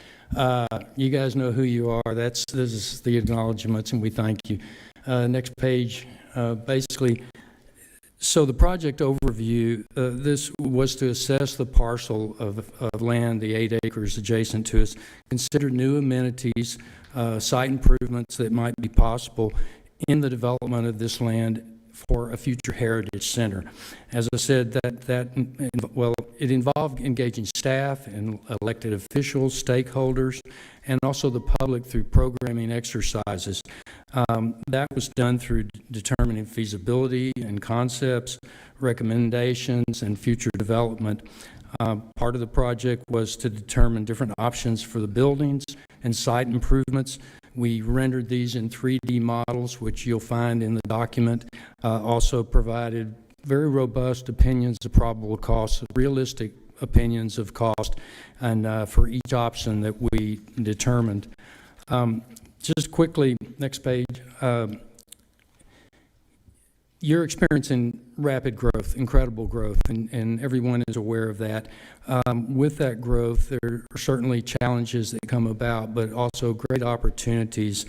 You guys know who you are. This is the acknowledgements, and we thank you. Next page, basically, so the project overview, this was to assess the parcel of land, the 8 acres adjacent to us, consider new amenities, site improvements that might be possible in the development of this land for a future heritage center. As I said, it involved engaging staff and elected officials, stakeholders, and also the public through programming exercises. That was done through determining feasibility and concepts, recommendations, and future development. Part of the project was to determine different options for the buildings and site improvements. We rendered these in 3D models, which you'll find in the document. Also provided very robust opinions of probable costs, realistic opinions of cost, and for each option that we determined. Just quickly, next page. You're experiencing rapid growth, incredible growth, and everyone is aware of that. With that growth, there are certainly challenges that come about, but also great opportunities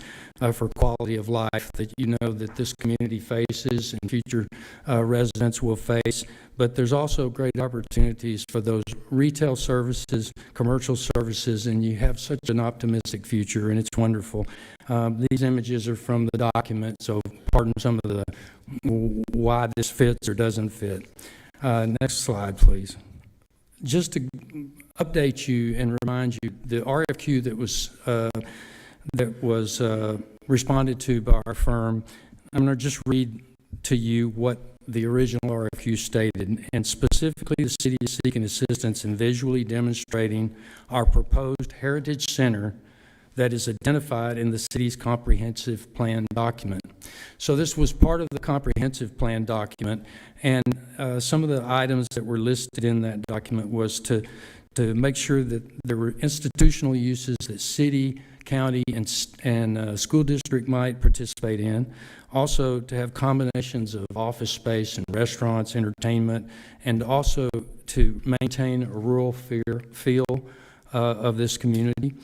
for quality of life that you know that this community faces and future residents will face. But there's also great opportunities for those retail services, commercial services, and you have such an optimistic future, and it's wonderful. These images are from the document, so pardon some of the why this fits or doesn't fit. Next slide, please. Just to update you and remind you, the RFQ that was responded to by our firm, I'm going to just read to you what the original RFQ stated, and specifically the city is seeking assistance in visually demonstrating our proposed heritage center that is identified in the city's comprehensive plan document. So this was part of the comprehensive plan document, and some of the items that were listed in that document was to make sure that there were institutional uses that city, county, and school district might participate in. Also to have combinations of office space and restaurants, entertainment, and also to maintain a rural feel of this community.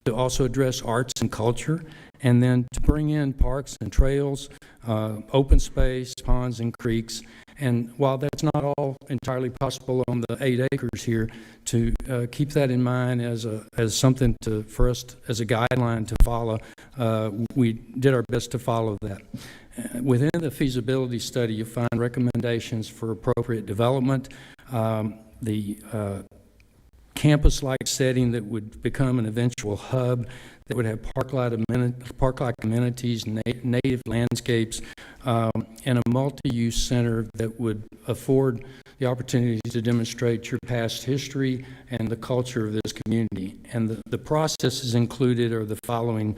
To also address arts and culture, and then to bring in parks and trails, open space, ponds and creeks. And while that's not all entirely possible on the 8 acres here, to keep that in mind as something for us as a guideline to follow, we did our best to follow that. Within the feasibility study, you'll find recommendations for appropriate development, the campus-like setting that would become an eventual hub that would have park-like amenities, native landscapes, and a multi-use center that would afford the opportunity to demonstrate your past history and the culture of this community. And the processes included are the following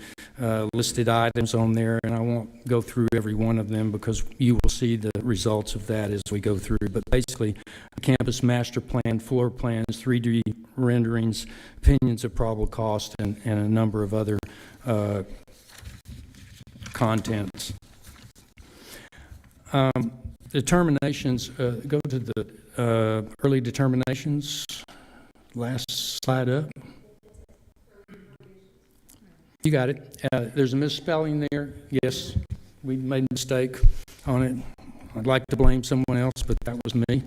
listed items on there, and I won't go through every one of them because you will see the results of that as we go through. But basically, a campus master plan, floor plans, 3D renderings, opinions of probable cost, and a number of other contents. Determinations, go to the early determinations. Last slide up. You got it. There's a misspelling there. Yes, we made a mistake on it. I'd like to blame someone else, but that was me.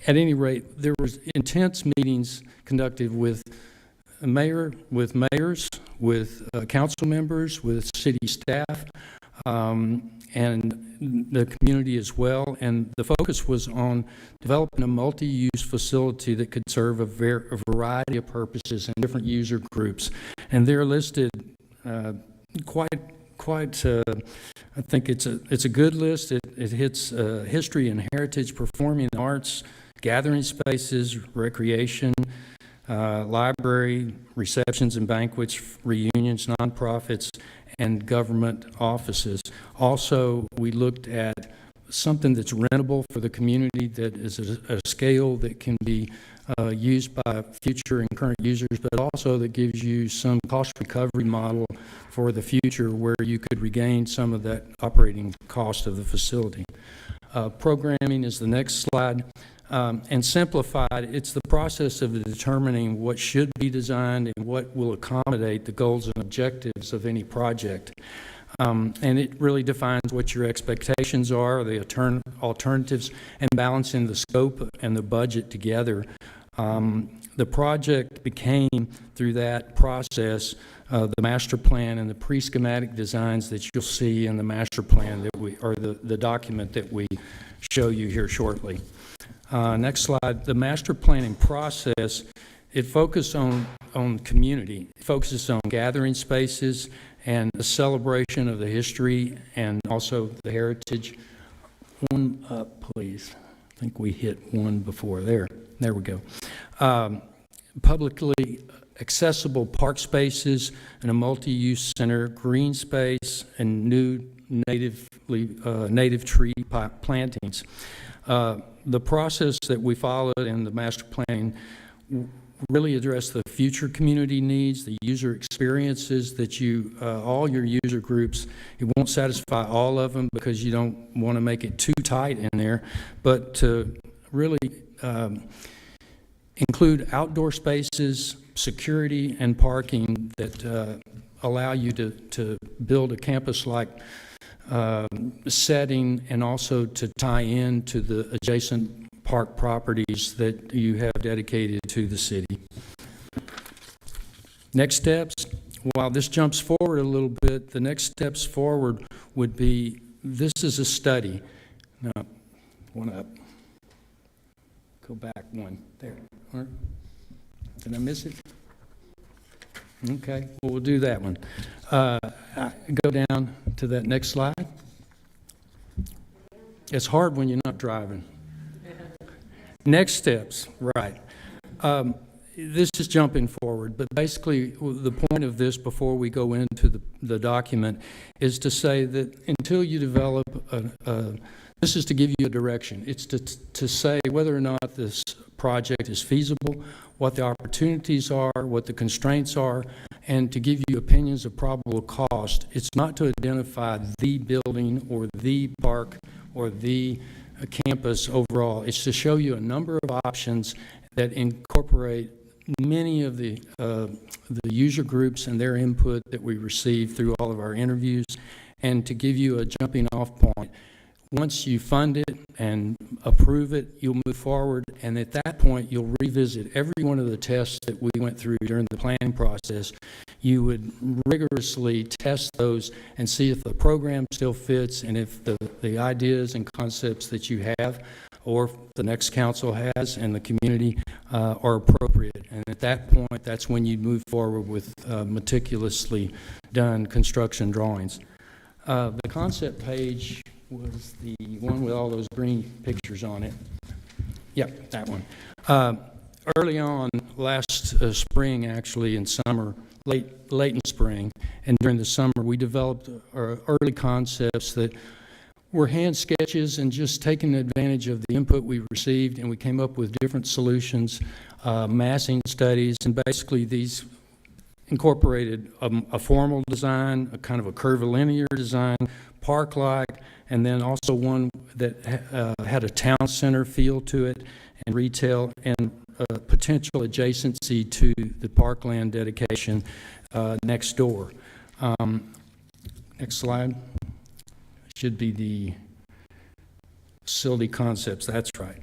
At any rate, there was intense meetings conducted with a mayor, with mayors, with council members, with city staff, and the community as well. And the focus was on developing a multi-use facility that could serve a variety of purposes and different user groups. And they're listed quite. I think it's a good list. It hits history and heritage, performing arts, gathering spaces, recreation, library, receptions and banquets, reunions, nonprofits, and government offices. Also, we looked at something that's rentable for the community, that is a scale that can be used by future and current users, but also that gives you some cost recovery model for the future where you could regain some of that operating cost of the facility. Programming is the next slide. And simplified, it's the process of determining what should be designed and what will accommodate the goals and objectives of any project. And it really defines what your expectations are, the alternatives, and balancing the scope and the budget together. The project became, through that process, the master plan and the pre-schematic designs that you'll see in the master plan that or the document that we show you here shortly. Next slide. The master planning process, it focuses on community. It focuses on gathering spaces and a celebration of the history and also the heritage. One up, please. I think we hit one before there. There we go. Publicly accessible park spaces and a multi-use center, green space, and new native tree plantings. The process that we followed in the master planning really addressed the future community needs, the user experiences that all your user groups, it won't satisfy all of them because you don't want to make it too tight in there, but to really include outdoor spaces, security, and parking that allow you to build a campus-like setting and also to tie in to the adjacent park properties that you have dedicated to the city. Next steps, while this jumps forward a little bit, the next steps forward would be, this is a study. No, one up. Go back one. There. Did I miss it? Okay, well, we'll do that one. Go down to that next slide. It's hard when you're not driving. Next steps, right. This is jumping forward, but basically the point of this before we go into the document is to say that until you develop this is to give you a direction. It's to say whether or not this project is feasible, what the opportunities are, what the constraints are, and to give you opinions of probable cost. It's not to identify the building or the park or the campus overall. It's to show you a number of options that incorporate many of the user groups and their input that we receive through all of our interviews, and to give you a jumping off point. Once you fund it and approve it, you'll move forward, and at that point, you'll revisit every one of the tests that we went through during the planning process. You would rigorously test those and see if the program still fits and if the ideas and concepts that you have or the next council has and the community are appropriate. And at that point, that's when you move forward with meticulously done construction drawings. The concept page was the one with all those green pictures on it. Yep, that one. Early on, last spring, actually, in summer, late in spring, and during the summer, we developed early concepts that were hand sketches and just taking advantage of the input we received, and we came up with different solutions, massing studies, and basically these incorporated a formal design, a kind of a curvilinear design, park-like, and then also one that had a town center feel to it, and retail, and potential adjacency to the parkland dedication next door. Next slide. Should be the facility concepts, that's right.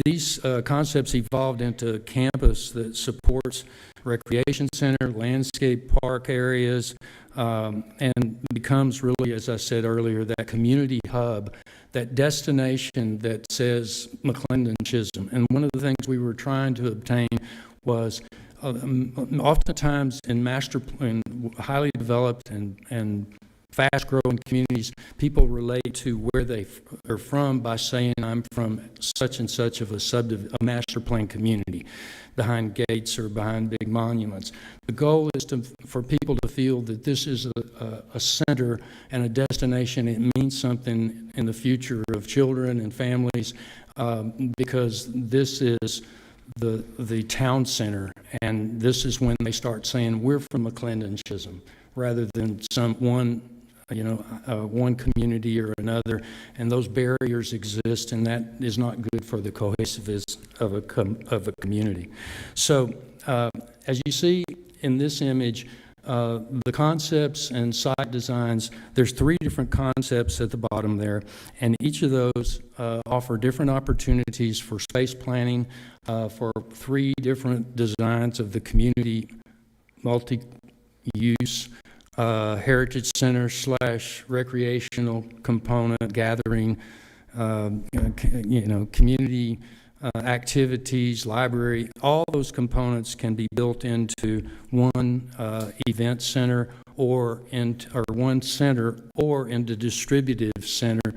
These concepts evolved into a campus that supports recreation center, landscape park areas, and becomes really, as I said earlier, that community hub, that destination that says McLendon-Chisholm. And one of the things we were trying to obtain was oftentimes in highly developed and fast-growing communities, people relate to where they are from by saying, I'm from such and such of a master plan community, behind gates or behind big monuments. The goal is for people to feel that this is a center and a destination. It means something in the future of children and families because this is the town center, and this is when they start saying, we're from McLendon-Chisholm, rather than one one community or another, and those barriers exist, and that is not good for the cohesiveness of a community. So, as you see in this image, the concepts and site designs, there's 3 different concepts at the bottom there, and each of those offer different opportunities for space planning for 3 different designs of the community multi-use heritage center / recreational component, gathering, community activities, library. All those components can be built into one event center or one center or into distributive center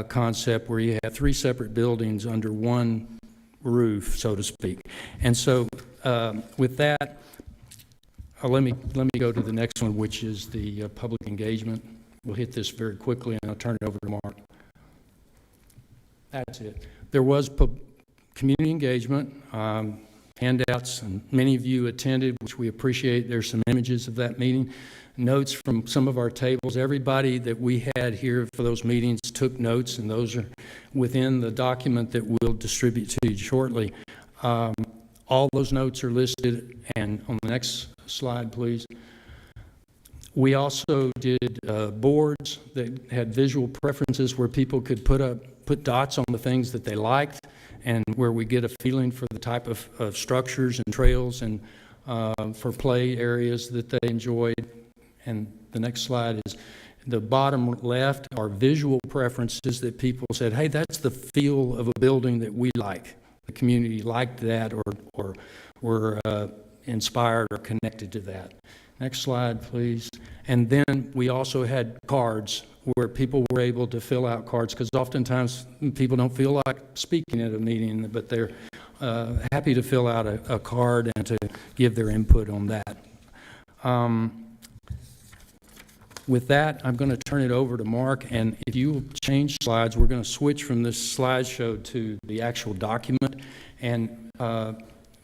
concept where you have 3 separate buildings under one roof, so to speak. And so with that, let me go to the next one, which is the public engagement. We'll hit this very quickly, and I'll turn it over to Mark. That's it. There was community engagement, handouts, and many of you attended, which we appreciate. There's some images of that meeting, notes from some of our tables. Everybody that we had here for those meetings took notes, and those are within the document that we'll distribute to you shortly. All those notes are listed, and on the next slide, please. We also did boards that had visual preferences where people could put dots on the things that they liked, and where we get a feeling for the type of structures and trails and for play areas that they enjoyed. And the next slide is the bottom left are visual preferences that people said, hey, that's the feel of a building that we like. The community liked that or were inspired or connected to that. Next slide, please. And then we also had cards where people were able to fill out cards, because oftentimes people don't feel like speaking at a meeting, but they're happy to fill out a card and to give their input on that. With that, I'm going to turn it over to Mark, and if you change slides, we're going to switch from this slideshow to the actual document, and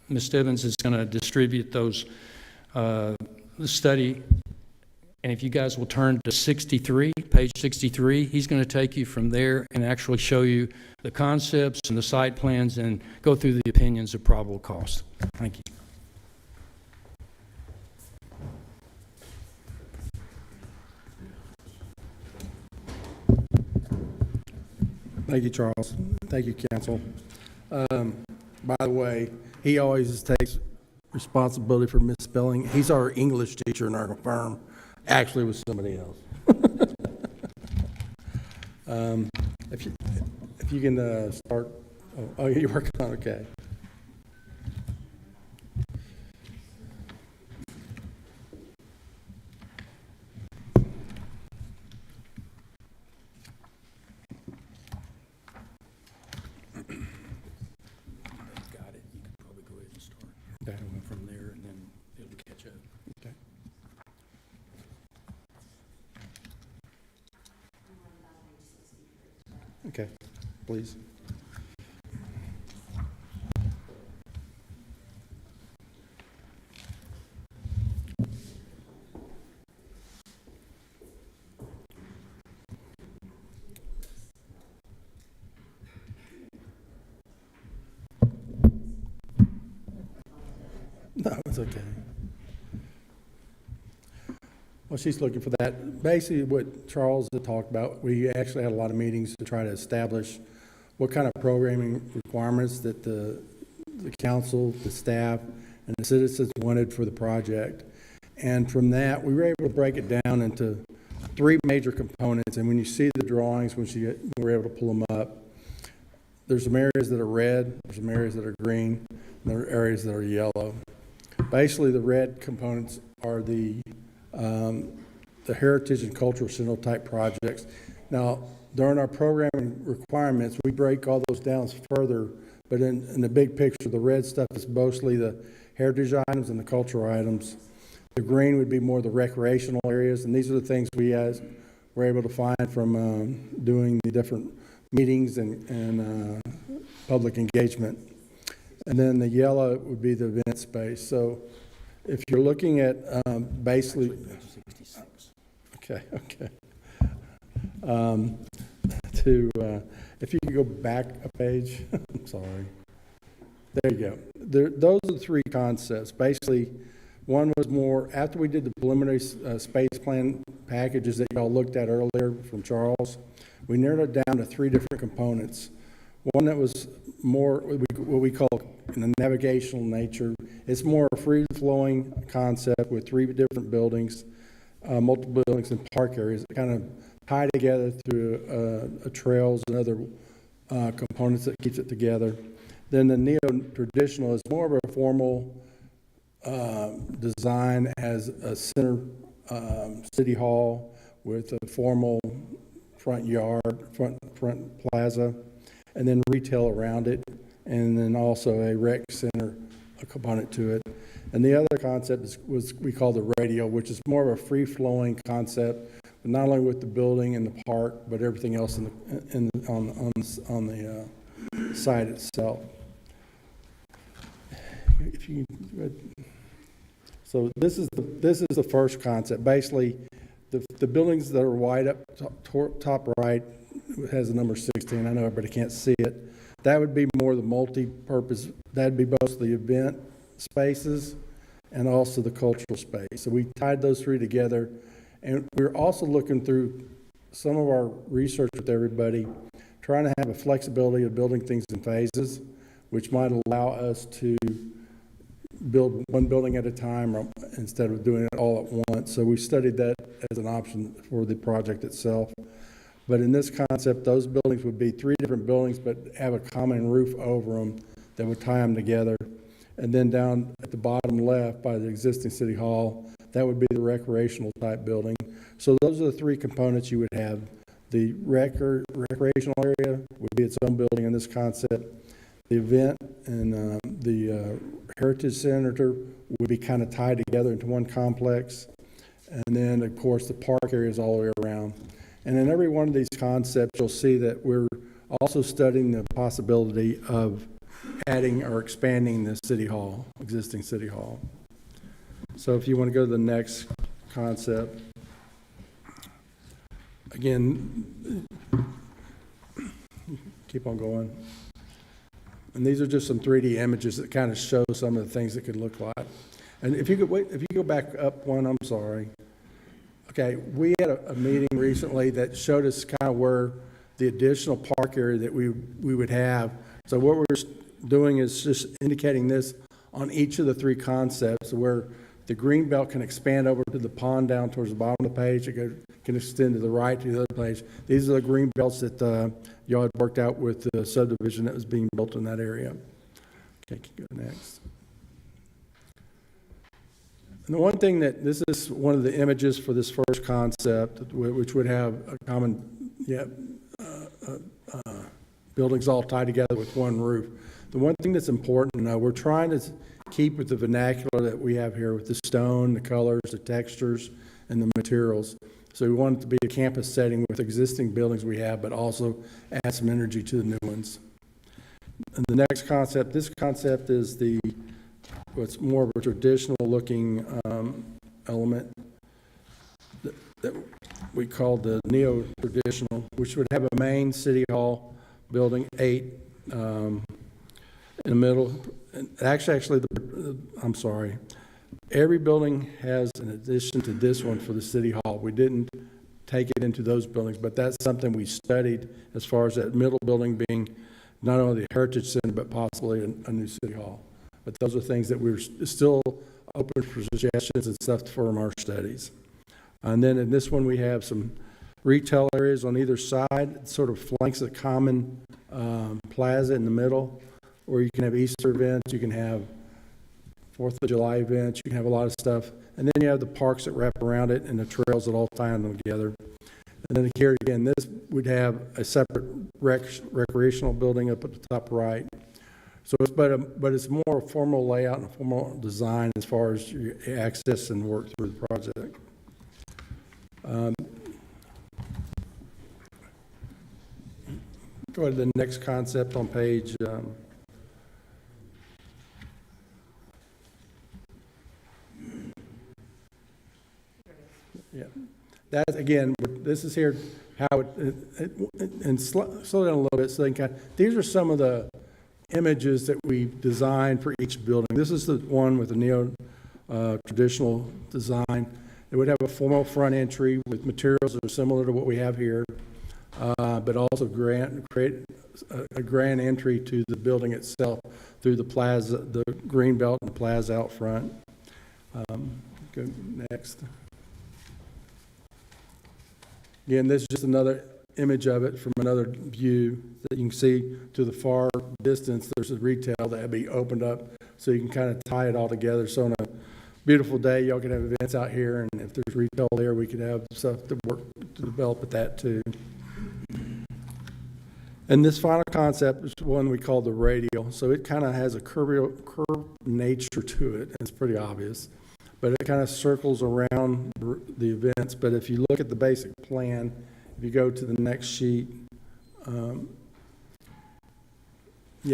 Ms. Stebbins is going to distribute those the study, and if you guys will turn to 63, page 63, he's going to take you from there and actually show you the concepts and the site plans and go through the opinions of probable cost. Thank you. Thank you, Charles. Thank you, council. By the way, he always takes responsibility for misspelling. He's our English teacher in our firm. Actually, was somebody else. If you can start. Oh, you're working on it. Okay. From there, and then it'll catch up. Okay. Okay, please. No, it's okay. Well, she's looking for that. Basically, what Charles had talked about, we actually had a lot of meetings to try to establish what kind of programming requirements that the council, the staff, and the citizens wanted for the project. And from that, we were able to break it down into 3 major components. And when you see the drawings, when we're able to pull them up, there's some areas that are red, there's some areas that are green, and there are areas that are yellow. Basically, the red components are the heritage and cultural center type projects. Now, during our programming requirements, we break all those down further, but in the big picture, the red stuff is mostly the heritage items and the cultural items. The green would be more the recreational areas, and these are the things we guys were able to find from doing the different meetings and public engagement. And then the yellow would be the event space. So if you're looking at basically, okay. If you could go back a page, I'm sorry. There you go. Those are the three concepts. Basically, one was more, after we did the preliminary space plan packages that y'all looked at earlier from Charles, we narrowed it down to three different components. One that was more what we call in the navigational nature. It's more a free-flowing concept with three different buildings, multiple buildings and park areas that kind of tie together through trails and other components that keeps it together. Then the neo-traditional is more of a formal design as a center city hall with a formal front yard, front plaza, and then retail around it, and then also a rec center component to it. And the other concept was we call the radial, which is more of a free-flowing concept, but not only with the building and the park, but everything else on the site itself. If you, so this is the first concept. Basically, the buildings that are white up top right has the number 16. I know everybody can't see it. That would be more the multi-purpose. That'd be both the event spaces and also the cultural space. So we tied those three together, and we're also looking through some of our research with everybody, trying to have a flexibility of building things in phases, which might allow us to build one building at a time instead of doing it all at once. So we studied that as an option for the project itself. But in this concept, those buildings would be three different buildings, but have a common roof over them that would tie them together. And then down at the bottom left by the existing city hall, that would be the recreational type building. So those are the three components you would have. The recreational area would be its own building in this concept. The event and the Heritage Center would be kind of tied together into one complex. And then, of course, the park area is all the way around. And in every one of these concepts, you'll see that we're also studying the possibility of adding or expanding the city hall, existing city hall. So if you want to go to the next concept. Again, keep on going. And these are just some 3D images that kind of show some of the things it could look like. And if you could wait, if you go back up one, I'm sorry. Okay, we had a meeting recently that showed us kind of where the additional park area that we would have. So what we're doing is just indicating this on each of the three concepts where the green belt can expand over to the pond down towards the bottom of the page. It can extend to the right to the other page. These are the green belts that y'all had worked out with the subdivision that was being built in that area. Okay, go next. And the one thing that, this is one of the images for this first concept, which would have a common, buildings all tied together with one roof. The one thing that's important to know, we're trying to keep with the vernacular that we have here with the stone, the colors, the textures, and the materials. So we want it to be a campus setting with existing buildings we have, but also add some energy to the new ones. And the next concept, this concept is what's more of a traditional looking element that we call the neo-traditional, which would have a main city hall building 8 in the middle. And actually, I'm sorry. Every building has an addition to this one for the city hall. We didn't take it into those buildings, but that's something we studied as far as that middle building being not only the Heritage Center, but possibly a new city hall. But those are things that we're still open for suggestions and stuff from our studies. And then in this one, we have some retail areas on either side. It sort of flanks a common plaza in the middle, where you can have Easter events, you can have 4th of July events, you can have a lot of stuff. And then you have the parks that wrap around it and the trails that all tie them together. And then here again, this would have a separate recreational building up at the top right. So it's, but it's more a formal layout and a formal design as far as your access and work through the project. Go to the next concept on page. Yeah, that again, this is here how and slow down a little bit so they can these are some of the images that we designed for each building. This is the one with the neo-traditional design. It would have a formal front entry with materials that are similar to what we have here, but also create a grand entry to the building itself through the plaza, the green belt and the plaza out front. Go next. Again, this is just another image of it from another view that you can see to the far distance. There's a retail that would be opened up so you can kind of tie it all together. So on a beautiful day, y'all could have events out here, and if there's retail there, we could have stuff to work to develop at that too. And this final concept is one we call the radial. So it kind of has a curved nature to it, and it's pretty obvious. But it kind of circles around the events. But if you look at the basic plan, if you go to the next sheet, yeah,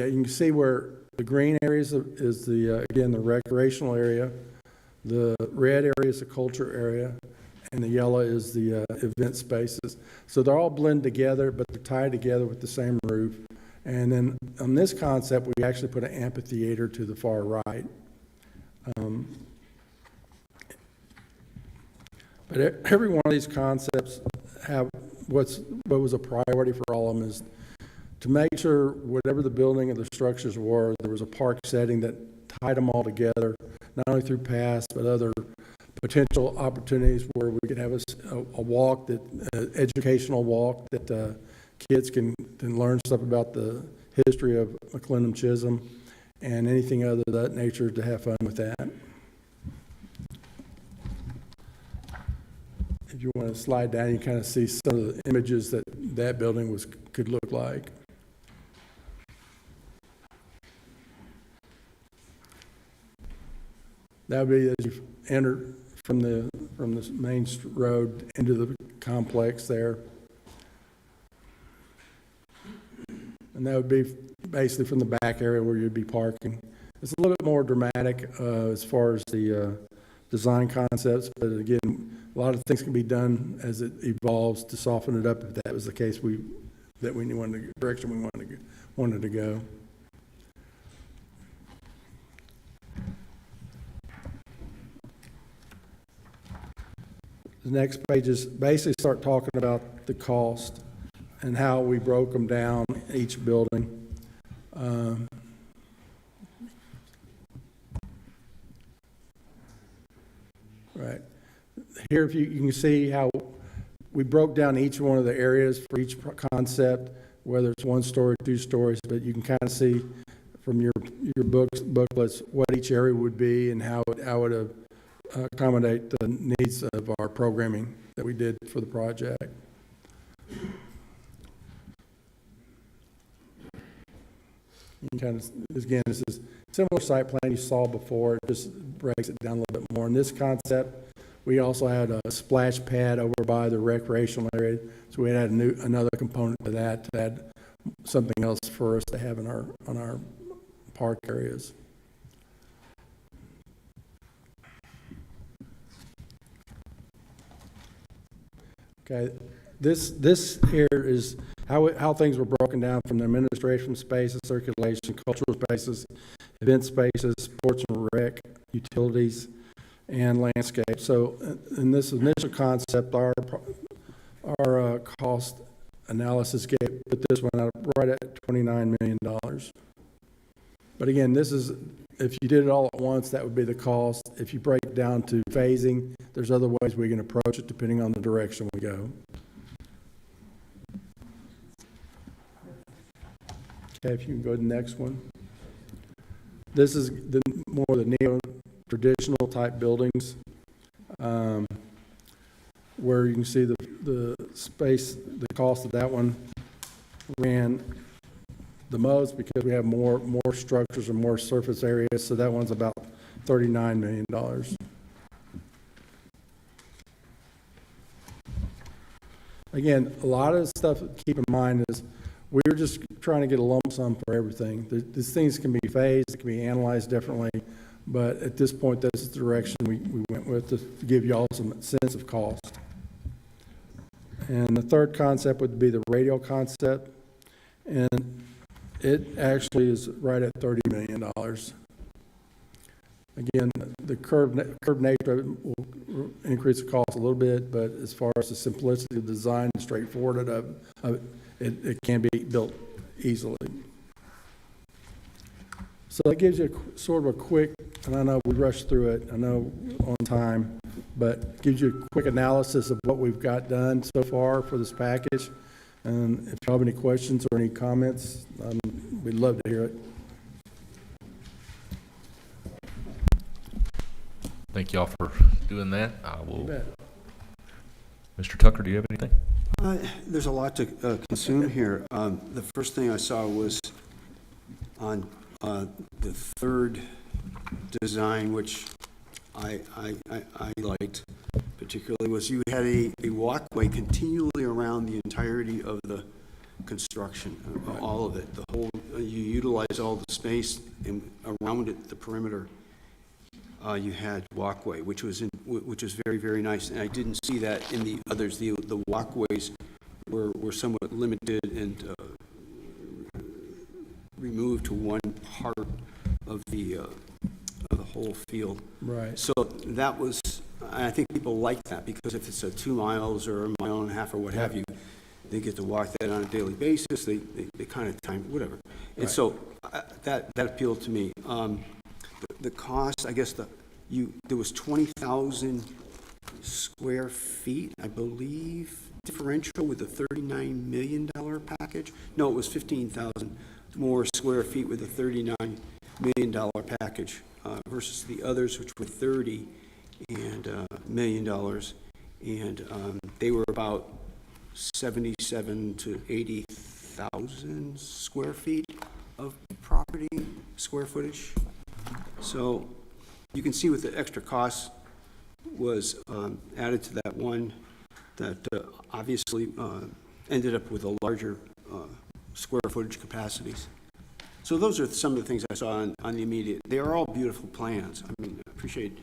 you can see where the green areas is the, again, the recreational area. The red area is the culture area, and the yellow is the event spaces. So they're all blend together, but they're tied together with the same roof. And then on this concept, we actually put an amphitheater to the far right. But every one of these concepts have what was a priority for all of them is to make sure whatever the building and the structures were, there was a park setting that tied them all together, not only through paths, but other potential opportunities where we could have a walk, that educational walk that kids can learn stuff about the history of McLendon-Chisholm and anything other of that nature to have fun with that. If you want to slide down, you kind of see some of the images that that building could look like. That would be as you enter from the main road into the complex there. And that would be basically from the back area where you'd be parking. It's a little bit more dramatic as far as the design concepts, but again, a lot of things can be done as it evolves to soften it up if that was the case that we wanted the direction we wanted to go. The next pages basically start talking about the cost and how we broke them down each building. Right. Here, if you can see how we broke down each one of the areas for each concept, whether it's 1 story, 2 stories, but you can kind of see from your booklets what each area would be and how it would accommodate the needs of our programming that we did for the project. You kind of, again, this is similar site plan you saw before. It just breaks it down a little bit more. In this concept, we also had a splash pad over by the recreational area, so we had another component to that to add something else for us to have in on our park areas. Okay, this here is how things were broken down from the administration spaces, circulation, cultural spaces, event spaces, sports and rec, utilities, and landscape. So in this initial concept, our cost analysis put this one out right at $29 million. But again, this is, if you did it all at once, that would be the cost. If you break it down to phasing, there's other ways we can approach it depending on the direction we go. Okay, if you can go to the next one. This is more the neo-traditional type buildings, where you can see the space, the cost of that one ran the most because we have more structures and more surface areas, so that one's about $39 million. Again, a lot of the stuff to keep in mind is we were just trying to get a lump sum for everything. These things can be phased, it can be analyzed differently, but at this point, that's the direction we went with to give you all some sense of cost. And the third concept would be the radial concept, and it actually is right at $30 million. Again, the curved nature of it will increase the cost a little bit, but as far as the simplicity of design and straightforward of it, it can be built easily. So that gives you sort of a quick, and I know we rushed through it, I know on time, but gives you a quick analysis of what we've got done so far for this package. And if you have any questions or any comments, we'd love to hear it. Thank y'all for doing that. I will. Mr. Tucker, do you have anything? There's a lot to consume here. The first thing I saw was on the third design, which I liked particularly, was you had a walkway continually around the entirety of the construction, all of it. The whole, you utilize all the space and around it, the perimeter. You had walkway, which was very, very nice, and I didn't see that in the others. The walkways were somewhat limited and removed to one part of the whole field. Right. So that was, I think people like that, because if it's 2 miles or a mile and a half or what have you, they get to walk that on a daily basis. They kind of time whatever, and so that appealed to me. The cost, I guess, there was 20,000 square feet, I believe, differential with the $39 million package. No, it was 15,000 more square feet with a $39 million package versus the others, which were $30 million, and they were about 77 to 80,000 square feet of property, square footage. So you can see with the extra cost was added to that one that obviously ended up with a larger square footage capacities. So those are some of the things I saw on the immediate. They are all beautiful plans. I mean, I appreciate,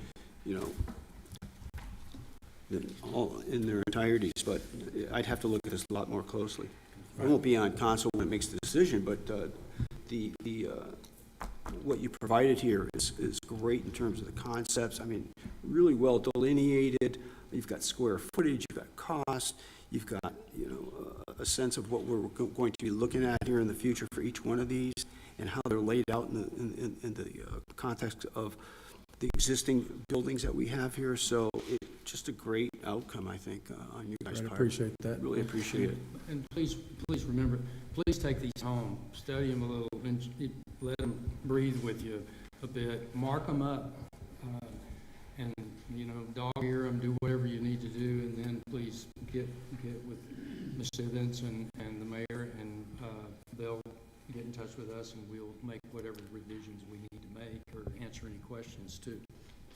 all in their entireties, but I'd have to look at this a lot more closely. I won't be on council when it makes the decision, but what you provided here is great in terms of the concepts. I mean, really well delineated. You've got square footage, you've got cost, you've got, a sense of what we're going to be looking at here in the future for each one of these and how they're laid out in the context of the existing buildings that we have here. So it's just a great outcome, I think, on you guys' part. I appreciate that. Really appreciate it. And please remember, please take these home, study them a little, and let them breathe with you a bit. Mark them up, and dog ear them, do whatever you need to do, and then please get with Ms. Sivens and the mayor, and they'll get in touch with us, and we'll make whatever revisions we need to make or answer any questions too.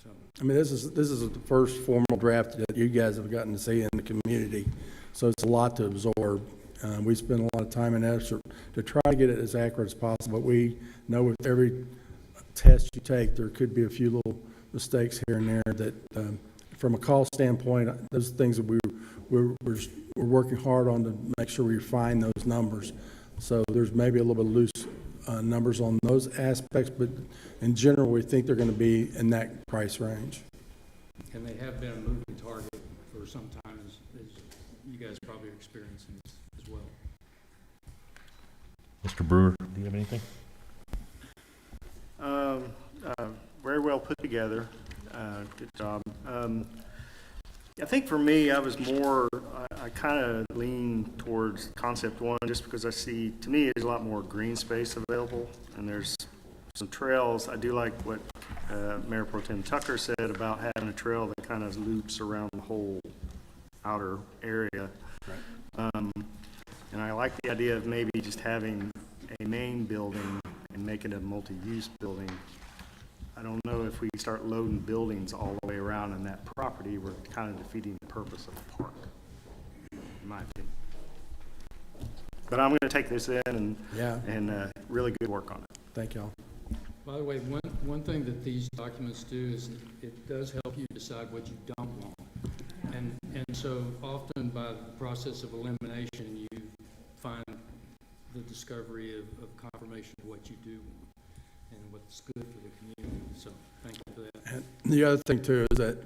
So, I mean, this is the first formal draft that you guys have gotten to see in the community, so it's a lot to absorb. We spend a lot of time and effort to try to get it as accurate as possible, but we know with every test you take, there could be a few little mistakes here and there that, from a cost standpoint, those things that we're working hard on to make sure we refine those numbers. So there's maybe a little bit loose numbers on those aspects, but in general, we think they're going to be in that price range. and they have been a moving target for some time, as you guys probably are experiencing as well. Mr. Brewer, do you have anything? Very well put together. Good job. I think for me, I kind of lean towards concept one just because I see, to me, there's a lot more green space available and there's some trails. I do like what Mayor Pro Tem Tucker said about having a trail that kind of loops around the whole outer area. Right. And I like the idea of maybe just having a main building and make it a multi-use building. I don't know if we start loading buildings all the way around in that property, we're kind of defeating the purpose of the park, in my opinion. But I'm going to take this in and really good work on it. Thank y'all. By the way, one thing that these documents do is it does help you decide what you don't want. And so often by the process of elimination, you find the discovery of confirmation of what you do want and what's good for the community. So thank you for that. And the other thing too is that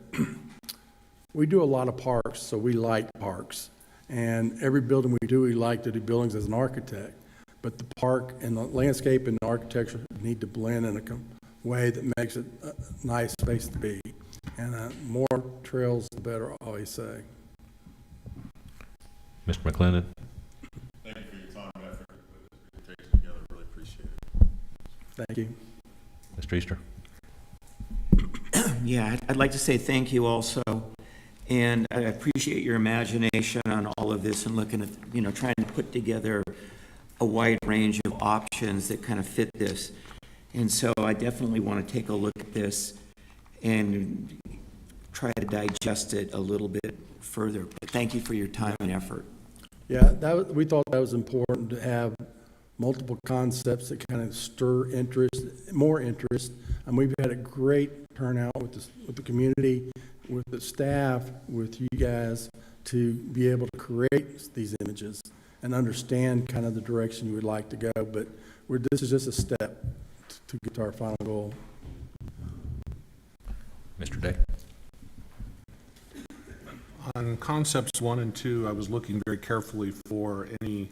we do a lot of parks, so we like parks. And every building we do, we like to do buildings as an architect. But the park and the landscape and the architecture need to blend in a way that makes it a nice space to be. And more trails, the better, I always say. Mr. McLendon? Thank you for your time and effort to put this presentation together. Really appreciate it. Thank you. Mr. Easter? Yeah, I'd like to say thank you also. And I appreciate your imagination on all of this and looking at, trying to put together a wide range of options that kind of fit this. And so I definitely want to take a look at this and try to digest it a little bit further. But thank you for your time and effort. Yeah, we thought that was important to have multiple concepts that kind of stir more interest. And we've had a great turnout with the community, with the staff, with you guys, to be able to create these images and understand kind of the direction you would like to go. But this is just a step to get to our final goal. Mr. Day? On concepts 1 and 2, I was looking very carefully for any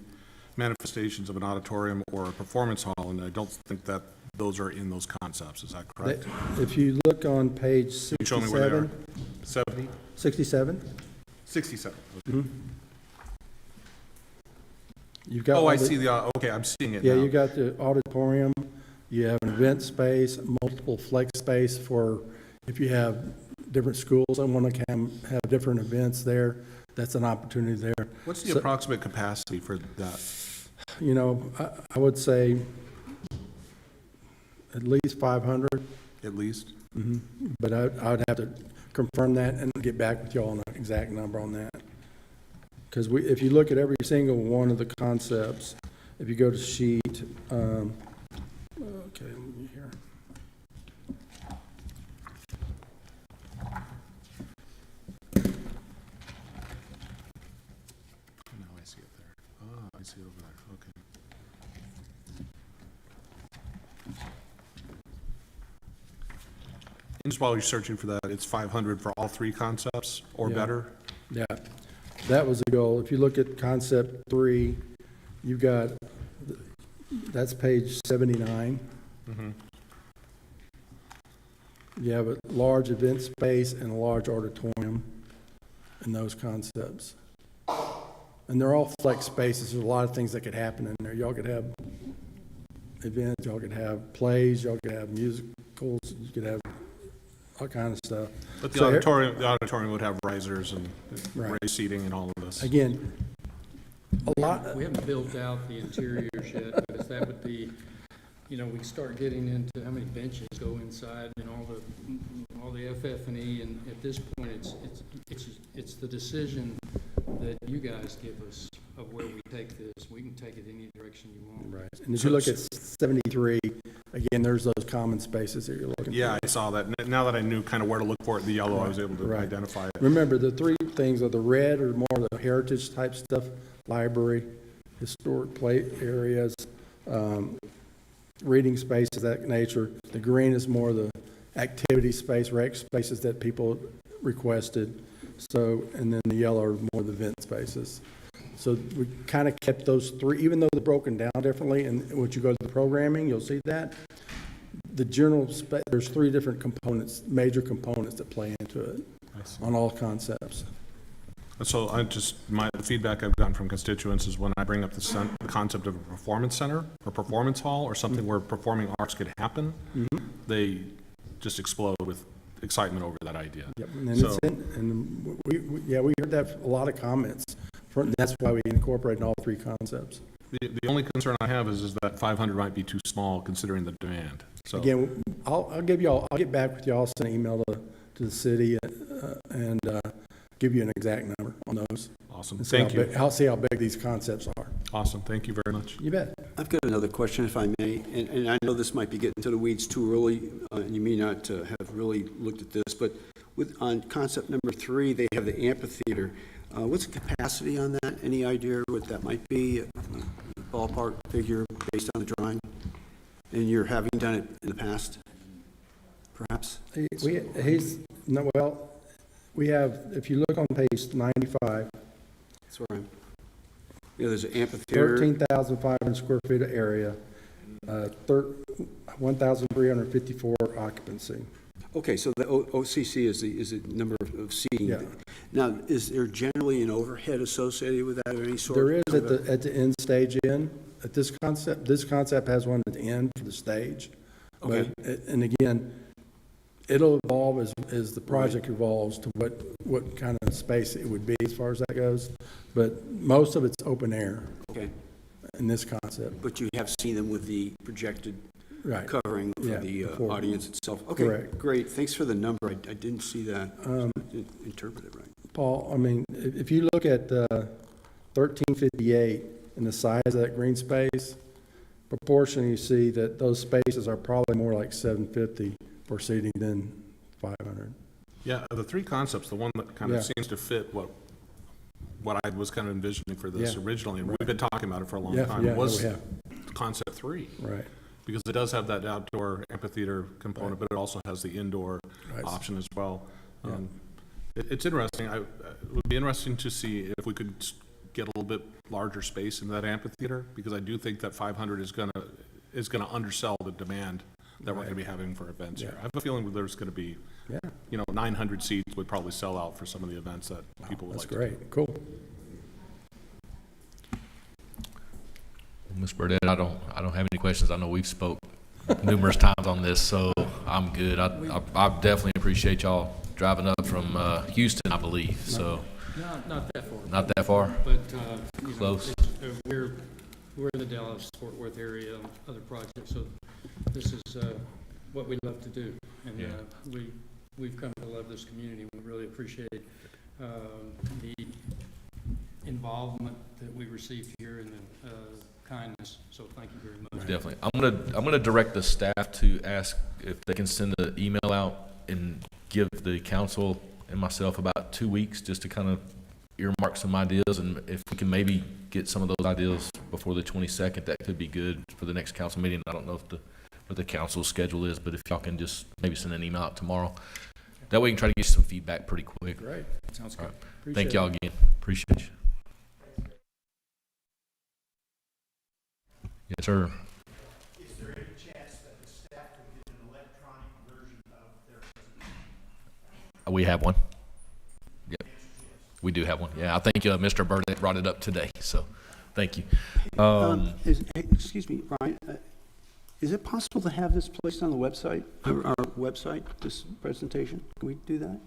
manifestations of an auditorium or a performance hall, and I don't think that those are in those concepts. Is that correct? If you look on page 67. Show me where they are. 70? 67. 67. Okay. Mm-hmm. You've got I see okay, I'm seeing it now. Yeah, you got the auditorium, you have an event space, multiple flex space for if you have different schools and want to have different events there, that's an opportunity there. What's the approximate capacity for that? I would say at least 500. At least? Mm-hmm. But I would have to confirm that and get back with you all on an exact number on that. Because if you look at every single one of the concepts, if you go to sheet, okay, let me here. Now I see it there. Ah, I see it over there. Okay. And just while you're searching for that, it's 500 for all 3 concepts or better? Yeah, that was the goal. If you look at concept 3, you've got, that's page 79. Mm-hmm. You have a large event space and a large auditorium in those concepts. And they're all flex spaces. There's a lot of things that could happen in there. Y'all could have events, y'all could have plays, y'all could have musicals, you could have all kinds of stuff. But the auditorium would have risers and raised seating and all of this. Again, a lot. We haven't built out the interiors yet, because that would be, we start getting into how many benches go inside and all the FF&E, and at this point, it's the decision that you guys give us of where we take this. We can take it any direction you want. Right. And if you look at 73, again, there's those common spaces that you're looking for. Yeah, I saw that. Now that I knew kind of where to look for it, the yellow, I was able to identify it. Remember, the 3 things are the red are more the heritage type stuff, library, historic play areas, reading spaces, that nature. The green is more the activity space, rec spaces that people requested. So, and then the yellow are more the event spaces. So we kind of kept those 3, even though they're broken down differently. And once you go to the programming, you'll see that. The general, there's 3 different components, major components that play into it on all concepts. So the feedback I've gotten from constituents is when I bring up the concept of a performance center or performance hall or something where performing arts could happen, they just explode with excitement over that idea. Yep. And we heard that a lot of comments. That's why we incorporated all 3 concepts. The only concern I have is that 500 might be too small considering the demand. So again, I'll get back with you. I'll send an email to the city and give you an exact number on those. Awesome. Thank you. I'll see how big these concepts are. Awesome. Thank you very much. You bet. I've got another question, if I may, and I know this might be getting to the weeds too early, and you may not have really looked at this, but on concept number 3, they have the amphitheater. What's the capacity on that? Any idea what that might be? Ballpark figure based on the drawing? And you're having done it in the past, perhaps? We have, if you look on page 95, That's where I'm, there's an amphitheater. 13,500 square feet of area, 1,354 occupancy. Okay, so the OCC is the number of seating. Yeah. Now, is there generally an overhead associated with that of any sort? There is at the end stage end, at this concept has one at the end for the stage. Okay. But, and again, it'll evolve as the project evolves to what kind of space it would be as far as that goes. But most of it's open air. Okay. In this concept. But you have seen them with the projected right. covering for the audience itself. Okay, correct. Great. Thanks for the number. I didn't see that. I didn't interpret it right. Paul, I mean, if you look at 1358 and the size of that green space, proportionally you see that those spaces are probably more like 750 for seating than 500. Yeah, the three concepts, the one that kind of seems to fit what I was kind of envisioning for this originally, and we've been talking about it for a long time, was concept 3. Right. Because it does have that outdoor amphitheater component, but it also has the indoor option as well. It's interesting. It would be interesting to see if we could get a little bit larger space in that amphitheater, because I do think that 500 is gonna undersell the demand that we're gonna be having for events here. I have a feeling there's gonna be, 900 seats would probably sell out for some of the events that people would like to do. That's great. Cool. Ms. Burdett, I don't have any questions. I know we've spoke numerous times on this, so I'm good. I definitely appreciate y'all driving up from Houston, I believe. So Not that far. Not that far, but close. We're in the Dallas-Fort Worth area on other projects, so this is what we love to do, and we've come to love this community. We really appreciate the involvement that we receive here and the kindness. So thank you very much. Definitely. I'm gonna direct the staff to ask if they can send an email out and give the council and myself about 2 weeks just to kind of earmark some ideas, and if we can maybe get some of those ideas before the 22nd, that could be good for the next council meeting. I don't know what the council's schedule is, but if y'all can just maybe send an email out tomorrow, that way we can try to get some feedback pretty quick. Great. Sounds good. Right. Thank y'all again. Appreciate you. Yes, sir. Is there any chance that the staff could get an electronic version of their presentation? We have one. Yep. We do have one. Yeah, I think Mr. Burdett brought it up today, so thank you. Excuse me, Brian, is it possible to have this placed on the website, our website, this presentation? Can we do that?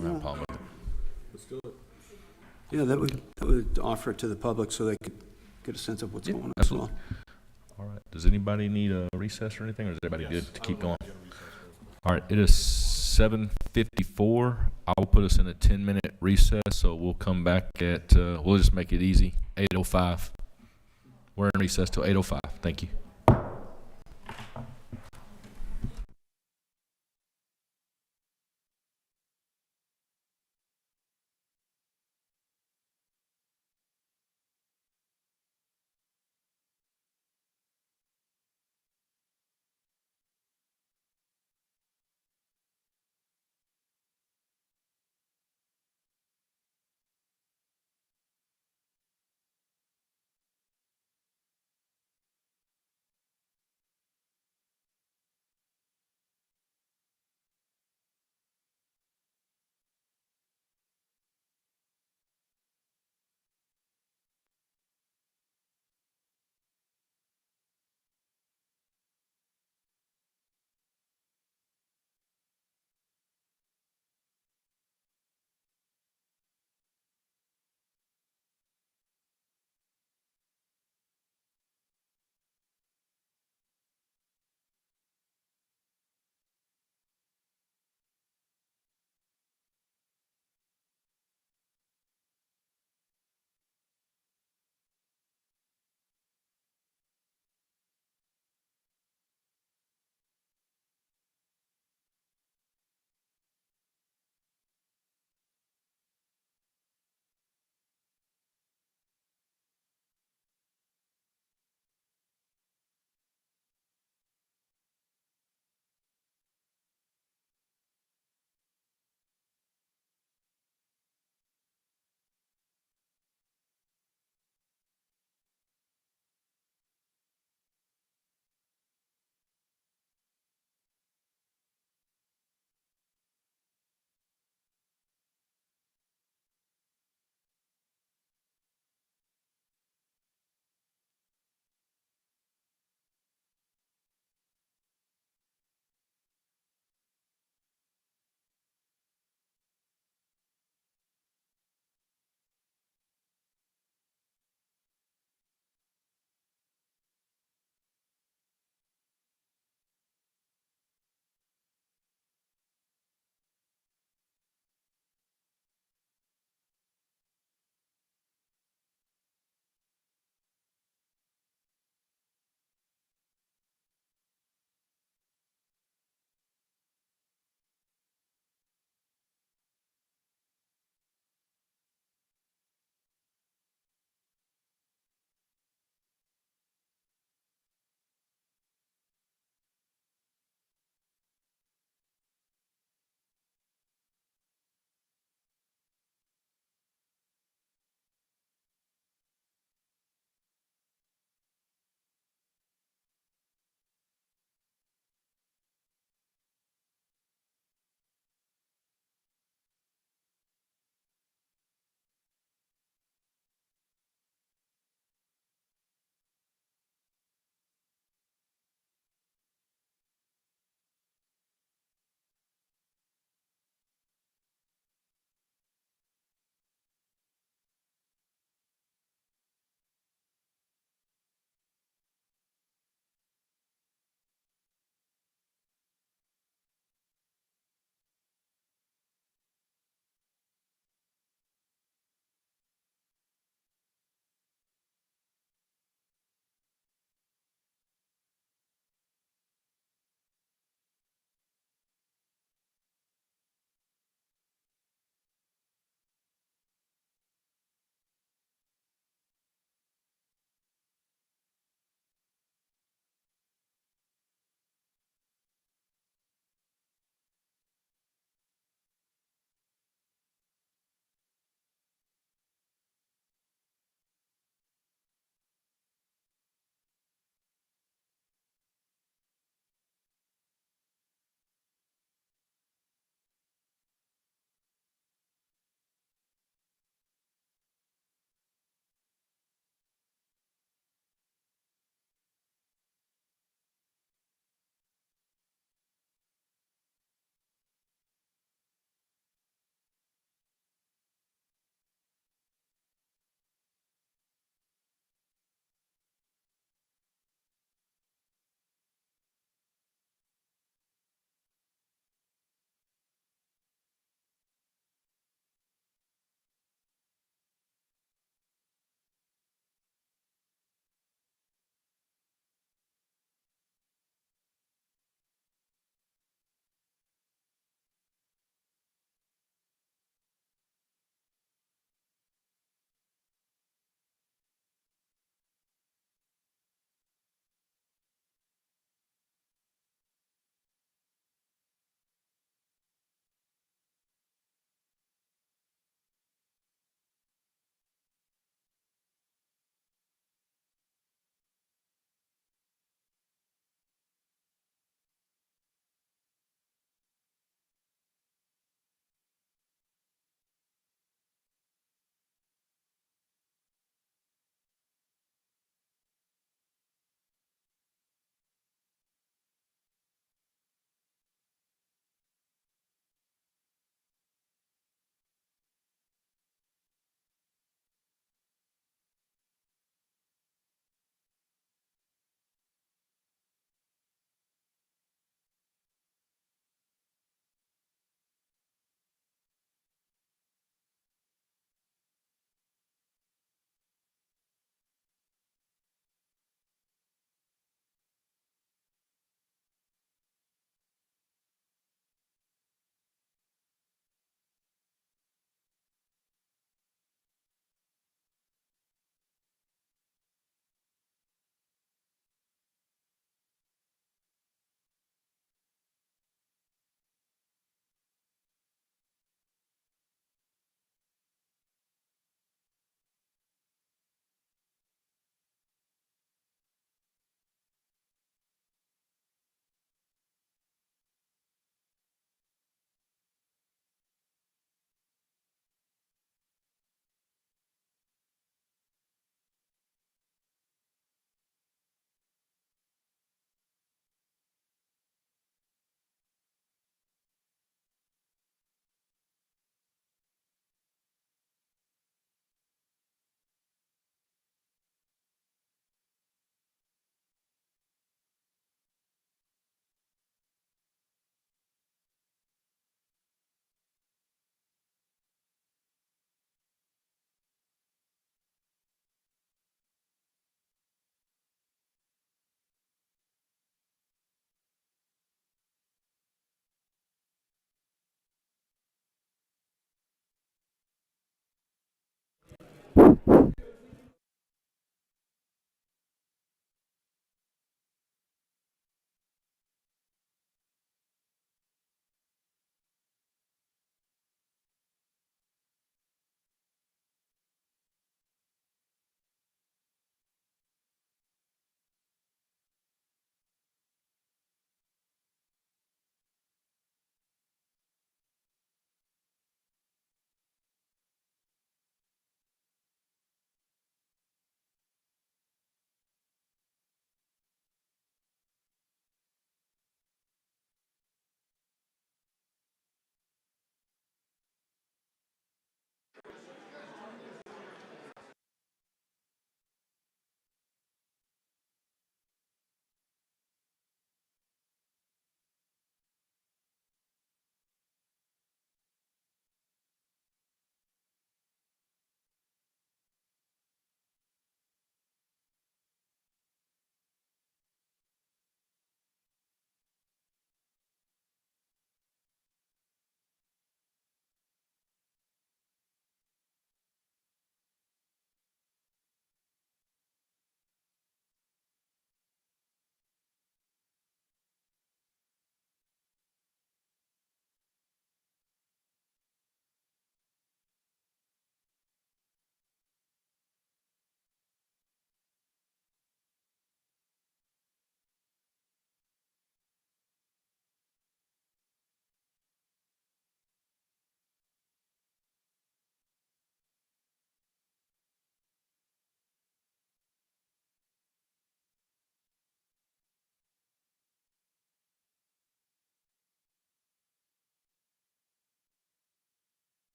Yeah. Let's do it. Yeah, that would offer it to the public so they could get a sense of what's going on as well. All right. Does anybody need a recess or anything, or is everybody good to keep going? All right. It is 7:54. I will put us in a 10-minute recess, so we'll come back at, we'll just make it easy, 8:05. We're in recess till 8:05. Thank you.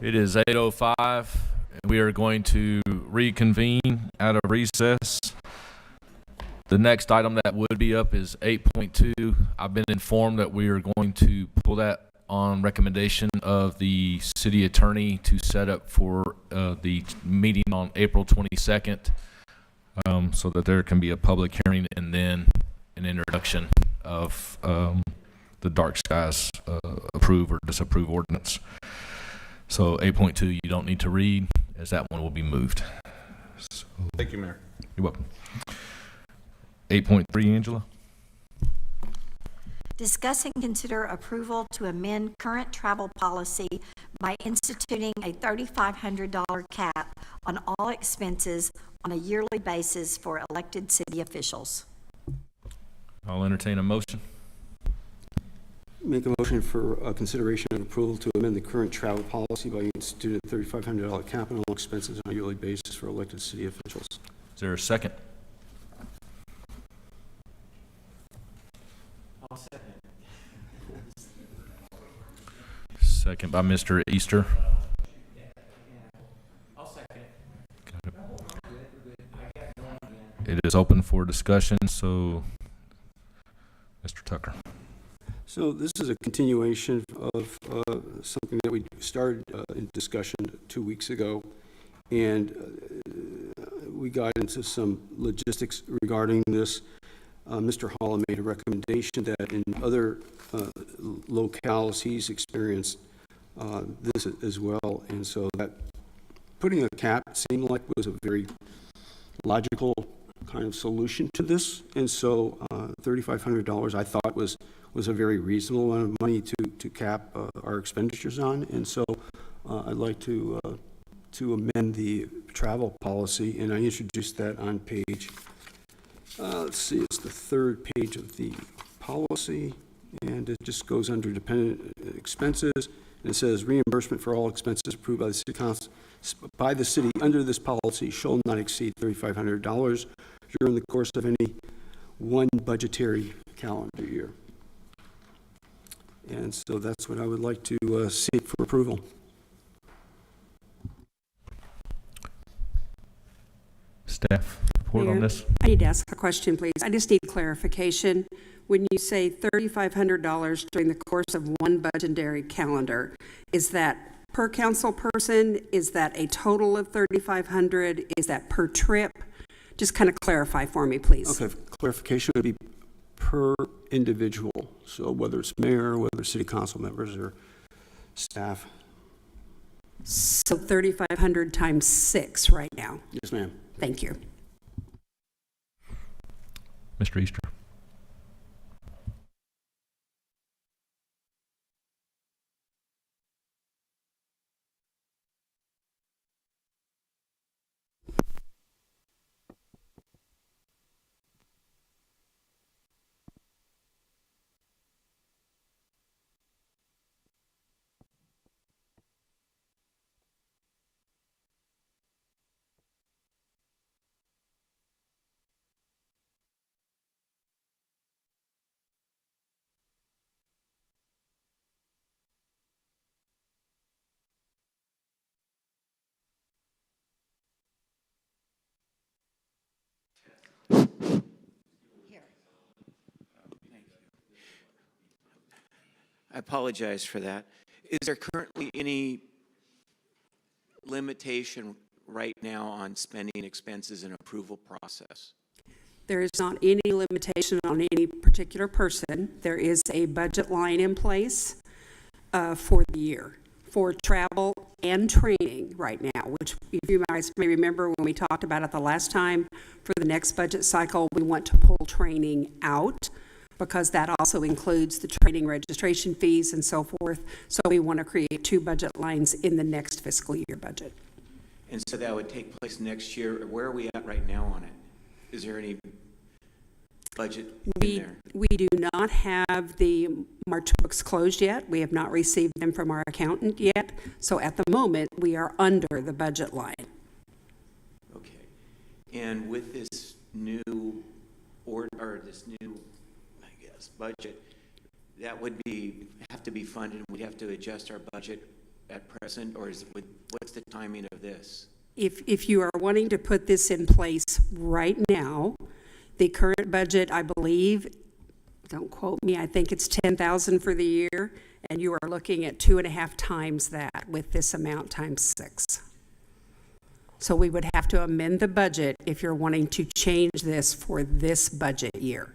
It is 8:05, and we are going to reconvene out of recess. The next item that would be up is 8.2. I've been informed that we are going to pull that on recommendation of the city attorney to set up for the meeting on April 22nd, so that there can be a public hearing and then an introduction of the dark skies approve or disapprove ordinance. So 8.2 you don't need to read, as that one will be moved. So, Thank you, Mayor. you're welcome. 8.3, Angela. Discuss and consider approval to amend current travel policy by instituting a $3,500 cap on all expenses on a yearly basis for elected city officials. I'll entertain a motion. Make a motion for consideration and approval to amend the current travel policy by instituting a $3,500 cap on all expenses on a yearly basis for elected city officials. Is there a second? I'll second. Second by Mr. Easter. I'll second. Got it. It is open for discussion, so Mr. Tucker. So this is a continuation of something that we started in discussion 2 weeks ago, and we got into some logistics regarding this. Mr. Hall made a recommendation that in other locales he's experienced this as well, and so that putting a cap seemed like was a very logical kind of solution to this, and so $3,500 I thought was a very reasonable amount of money to cap our expenditures on, and so I'd like to amend the travel policy, and I introduced that on page, let's see, it's the third page of the policy, and it just goes under dependent expenses, and it says reimbursement for all expenses approved by the city council by the city under this policy shall not exceed $3,500 during the course of any one budgetary calendar year. And so that's what I would like to seek for approval. Staff report on Mayor, this. I need to ask a question, please. I just need clarification. When you say $3,500 during the course of one budgetary calendar, is that per council person? Is that a total of $3,500? Is that per trip? Just kind of clarify for me, please. Okay, clarification would be per individual. So whether it's mayor, whether it's city council members or staff. So 3,500 times 6 right now. Yes, ma'am. Thank you. Mr. Easter. I apologize for that. Is there currently any limitation right now on spending expenses and approval process? There is not any limitation on any particular person. There is a budget line in place for the year for travel and training right now, which if you guys may remember when we talked about it the last time, for the next budget cycle, we want to pull training out because that also includes the training registration fees and so forth. So we want to create 2 budget lines in the next fiscal year budget. And so that would take place next year. Where are we at right now on it? Is there any budget in there? We do not have the March books closed yet. We have not received them from our accountant yet. So at the moment, we are under the budget line. Okay. And with this new budget, that would have to be funded, and we'd have to adjust our budget at present, or what's the timing of this? If you are wanting to put this in place right now, the current budget, I believe, don't quote me, I think it's 10,000 for the year, and you are looking at 2.5 times that with this amount times 6. So we would have to amend the budget if you're wanting to change this for this budget year,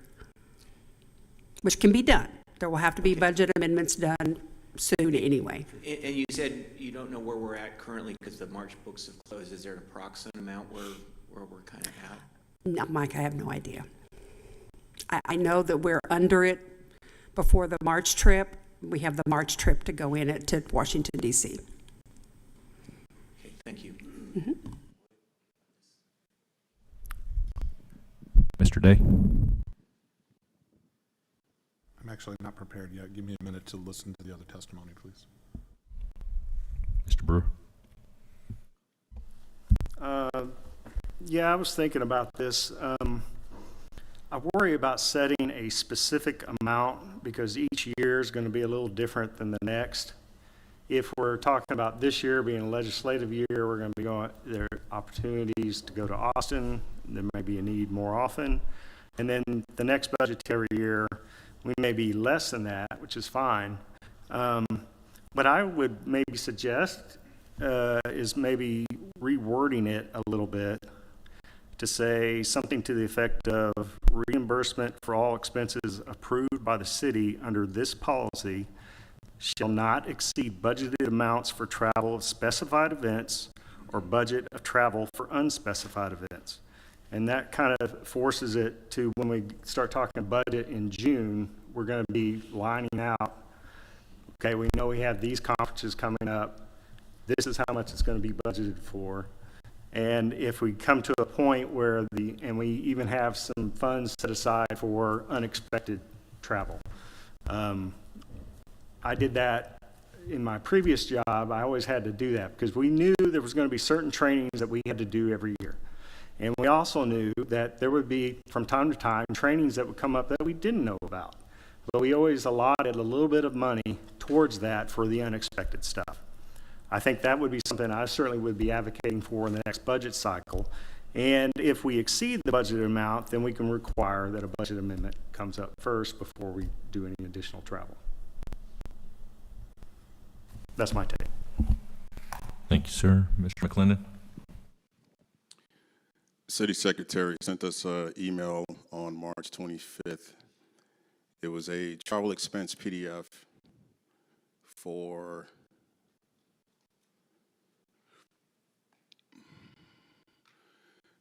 which can be done. There will have to be budget amendments done soon anyway. And you said you don't know where we're at currently because the March books have closed. Is there an approximate amount where we're kind of at? No, Mike, I have no idea. I know that we're under it before the March trip. We have the March trip to go in to Washington, D.C. Okay, thank you. Mr. Day? I'm actually not prepared yet. Give me a minute to listen to the other testimony, please. Mr. Brewer? Yeah, I was thinking about this. I worry about setting a specific amount because each year is going to be a little different than the next. If we're talking about this year being a legislative year, we're going to be going, there are opportunities to go to Austin. There may be a need more often. And then the next budgetary year, we may be less than that, which is fine. What I would maybe suggest is maybe rewording it a little bit to say something to the effect of reimbursement for all expenses approved by the city under this policy shall not exceed budgeted amounts for travel of specified events or budget of travel for unspecified events. And that kind of forces it to, when we start talking budget in June, we're going to be lining out, okay, we know we have these conferences coming up. This is how much it's going to be budgeted for. And if we come to a point where and we even have some funds set aside for unexpected travel. I did that in my previous job. I always had to do that because we knew there was going to be certain trainings that we had to do every year. And we also knew that there would be, from time to time, trainings that would come up that we didn't know about. But we always allotted a little bit of money towards that for the unexpected stuff. I think that would be something I certainly would be advocating for in the next budget cycle. And if we exceed the budget amount, then we can require that a budget amendment comes up first before we do any additional travel. That's my take. Thank you, sir. Mr. McLendon? City Secretary sent us an email on March 25th. It was a travel expense PDF for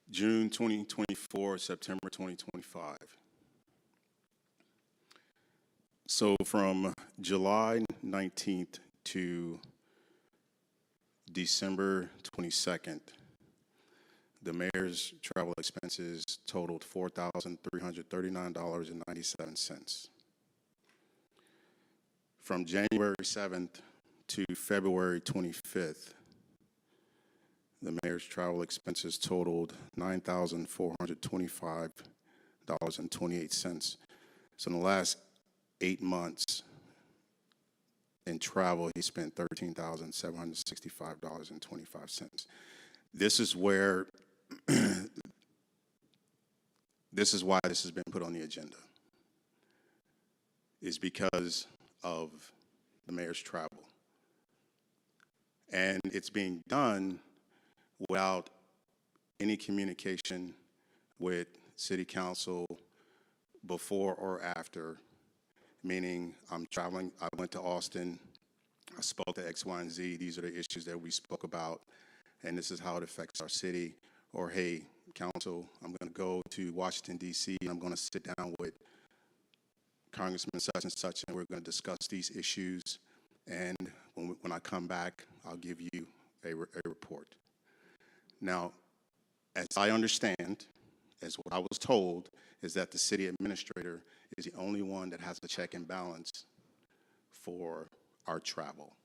June 2024, September 2025. So from July 19th to December 22nd, the mayor's travel expenses totaled $4,339.97. From January 7th to February 25th, the mayor's travel expenses totaled $9,425.28. So in the last 8 months in travel, he spent $13,765.25. This is where, this is why this has been put on the agenda, is because of the mayor's travel. And it's being done without any communication with city council before or after, meaning I'm traveling, I went to Austin, I spoke to X, Y, and Z, these are the issues that we spoke about, and this is how it affects our city. Or, hey, council, I'm gonna go to Washington, D.C., and I'm gonna sit down with Congressman such and such, and we're gonna discuss these issues, and when I come back, I'll give you a report. Now, as I understand, as what I was told, is that the city administrator is the only one that has a check and balance for our travel.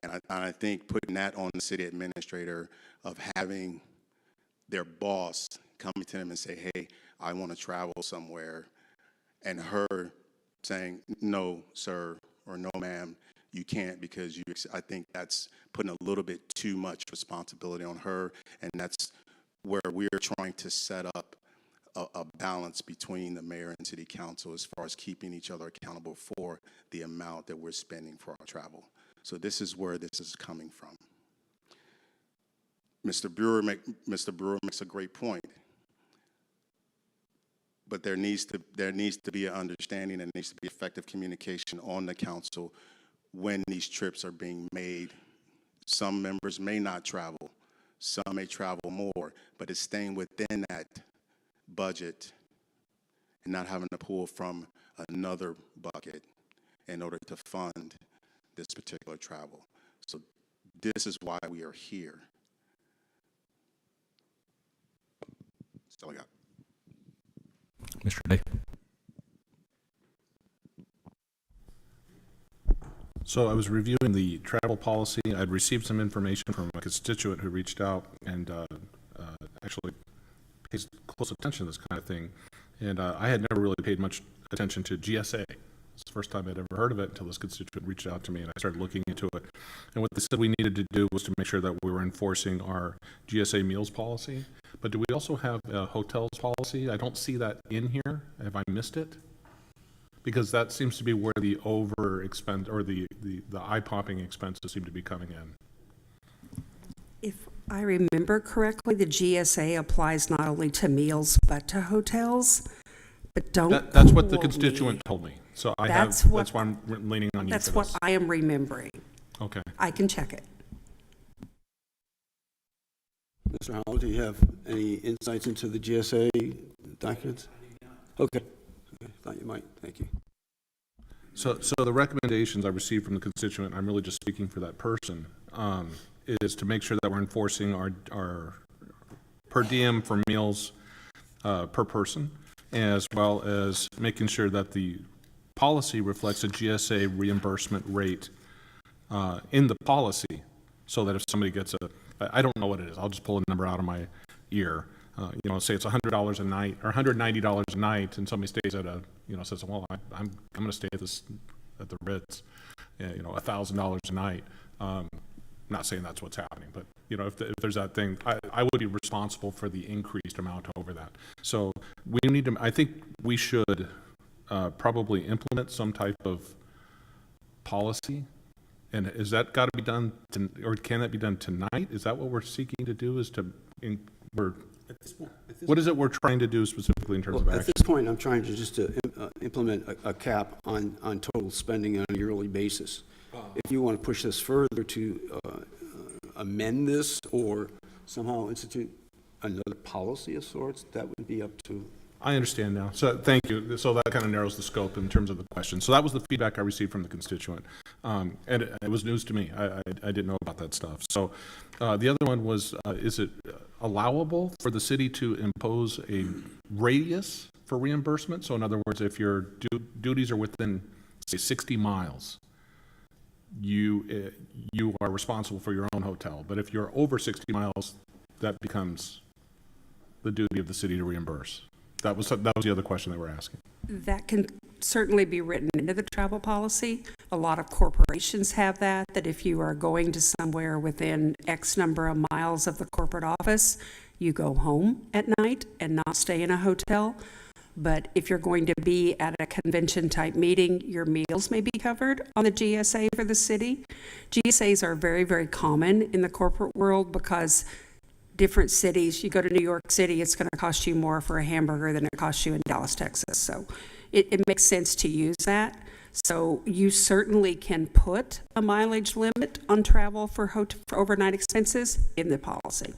And I think putting that on the city administrator of having their boss coming to them and say, hey, I want to travel somewhere, and her saying, no, sir, or no, ma'am, you can't because I think that's putting a little bit too much responsibility on her, and that's where we're trying to set up a balance between the mayor and city council as far as keeping each other accountable for the amount that we're spending for our travel. So this is where this is coming from. Mr. Brewer makes a great point, but there needs to be an understanding and needs to be effective communication on the council when these trips are being made. Some members may not travel, some may travel more, but it's staying within that budget and not having to pull from another bucket in order to fund this particular travel. So this is why we are here. That's all I got. Mr. Day. So I was reviewing the travel policy. I'd received some information from a constituent who reached out and actually pays close attention to this kind of thing. And I had never really paid much attention to GSA. It's the first time I'd ever heard of it until this constituent reached out to me and I started looking into it. And what they said we needed to do was to make sure that we were enforcing our GSA meals policy. But do we also have a hotels policy? I don't see that in here. Have I missed it? Because that seems to be where the over expense or the eye-popping expenses seem to be coming in. If I remember correctly, the GSA applies not only to meals but to hotels. But that's what the constituent told me. So that's why I'm leaning on you. That's what I am remembering. Okay. I can check it. Mr. Howell, do you have any insights into the GSA documents? Okay. Thought you might. Thank you. So the recommendations I received from the constituent, I'm really just speaking for that person, is to make sure that we're enforcing our per diem for meals per person, as well as making sure that the policy reflects a GSA reimbursement rate in the policy, so that if somebody gets I don't know what it is, I'll just pull a number out of my ear. Say it's $100 a night or $190 a night, and somebody stays at says, well, I'm going to stay at the Ritz, $1,000 a night. Not saying that's what's happening, but if there's that thing, I would be responsible for the increased amount over that. So we need to. I think we should probably implement some type of policy. And is that got to be done, or can that be done tonight? Is that what we're seeking to do? What is it we're trying to do specifically in terms of action? At this point, I'm trying to implement a cap on total spending on a yearly basis. If you want to push this further to amend this or somehow institute another policy of sorts, that would be up to. I understand now. So thank you. So that kind of narrows the scope in terms of the question. So that was the feedback I received from the constituent. And it was news to me. I didn't know about that stuff. So the other one was, is it allowable for the city to impose a radius for reimbursement? So in other words, if your duties are within, say, 60 miles, you are responsible for your own hotel. But if you're over 60 miles, that becomes the duty of the city to reimburse. That was the other question they were asking. That can certainly be written into the travel policy. A lot of corporations have that if you are going to somewhere within X number of miles of the corporate office, you go home at night and not stay in a hotel. But if you're going to be at a convention type meeting, your meals may be covered on the GSA for the city. GSAs are very, very common in the corporate world because different cities, you go to New York City, it's going to cost you more for a hamburger than it costs you in Dallas, Texas. So it makes sense to use that. So you certainly can put a mileage limit on travel for overnight expenses in the policy.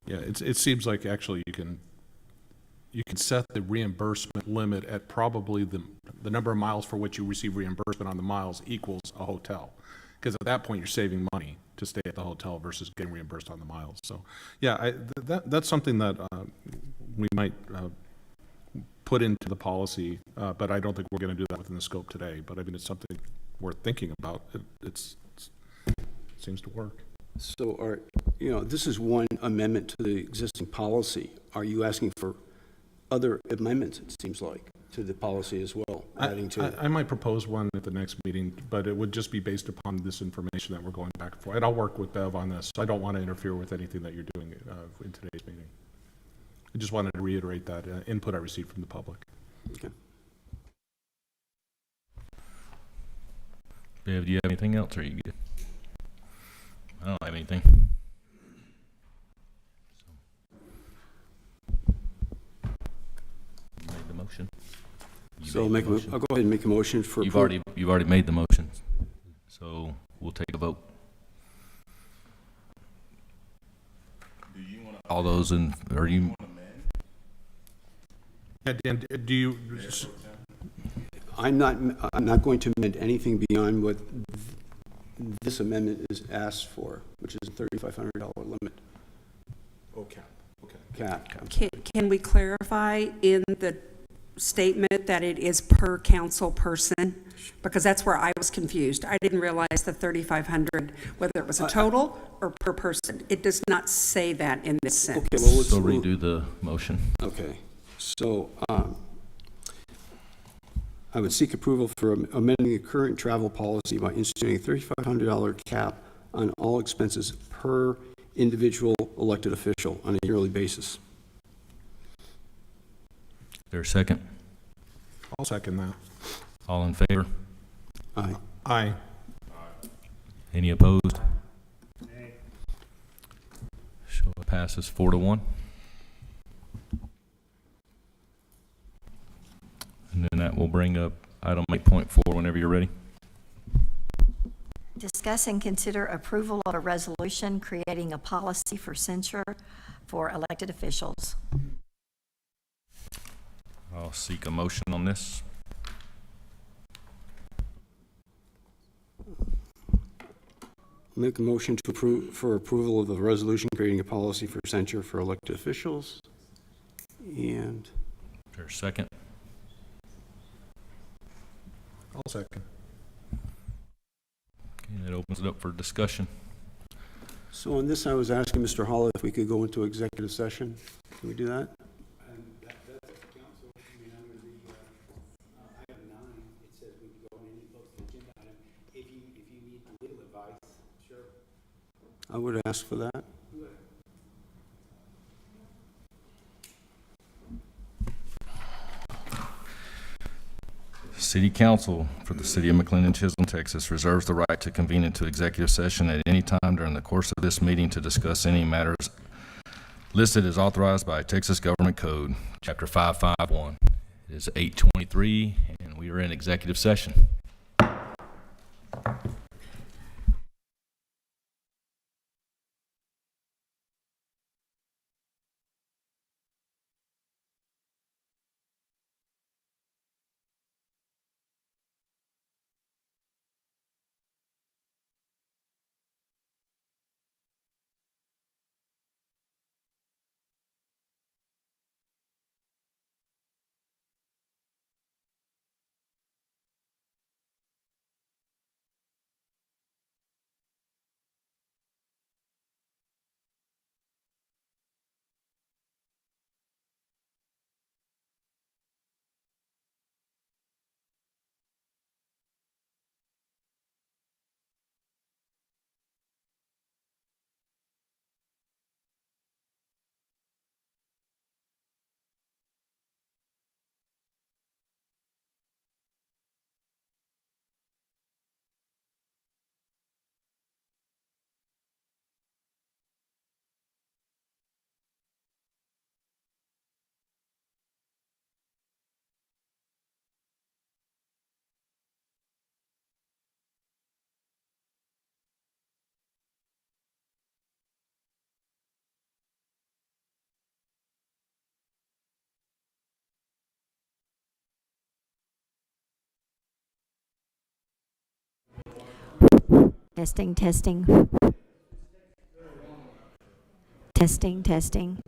Yeah, it seems like actually you can set the reimbursement limit at probably the number of miles for which you receive reimbursement on the miles equals a hotel. Because at that point, you're saving money to stay at the hotel versus getting reimbursed on the miles. So, yeah, that's something that we might put into the policy, but I don't think we're going to do that within the scope today. But I mean, it's something worth thinking about. It seems to work. So, this is one amendment to the existing policy. Are you asking for other amendments, it seems like, to the policy as well, adding to it. I might propose one at the next meeting, but it would just be based upon this information that we're going back and forth. And I'll work with Bev on this. I don't want to interfere with anything that you're doing in today's meeting. I just wanted to reiterate that input I received from the public. Okay. Bev, do you have anything else, or are you good? I don't have anything. You made the motion. So I'll go ahead and make a motion for. You've already made the motion, so we'll take a vote. All those in, are you? And do you? I'm not going to amend anything beyond what this amendment is asked for, which is a $3,500 limit. Okay. Okay. Cap. Can we clarify in the statement that it is per council person? Because that's where I was confused. I didn't realize the 3,500, whether it was a total or per person. It does not say that in this sentence. Okay, well, So redo the motion. Okay, so I would seek approval for amending the current travel policy by instituting a $3,500 cap on all expenses per individual elected official on a yearly basis. Is there a second? I'll second that. All in favor? Aye. Aye. Any opposed? Show it passes 4-1. And then that will bring up item 8.4 whenever you're ready. Discuss and consider approval of a resolution creating a policy for censure for elected officials. I'll seek a motion on this. Make a motion to approve for approval of the resolution creating a policy for censure for elected officials. And Is there a second? I'll second. Okay, that opens it up for discussion. so on this, I was asking Mr. Hall if we could go into executive session. Can we do that? I would ask for that. City Council for the City of McLendon-Chisholm, Texas reserves the right to convene into executive session at any time during the course of this meeting to discuss any matters listed as authorized by Texas Government Code, Chapter 551. It is 8:23, and we are in executive session. Testing, testing. Testing, testing.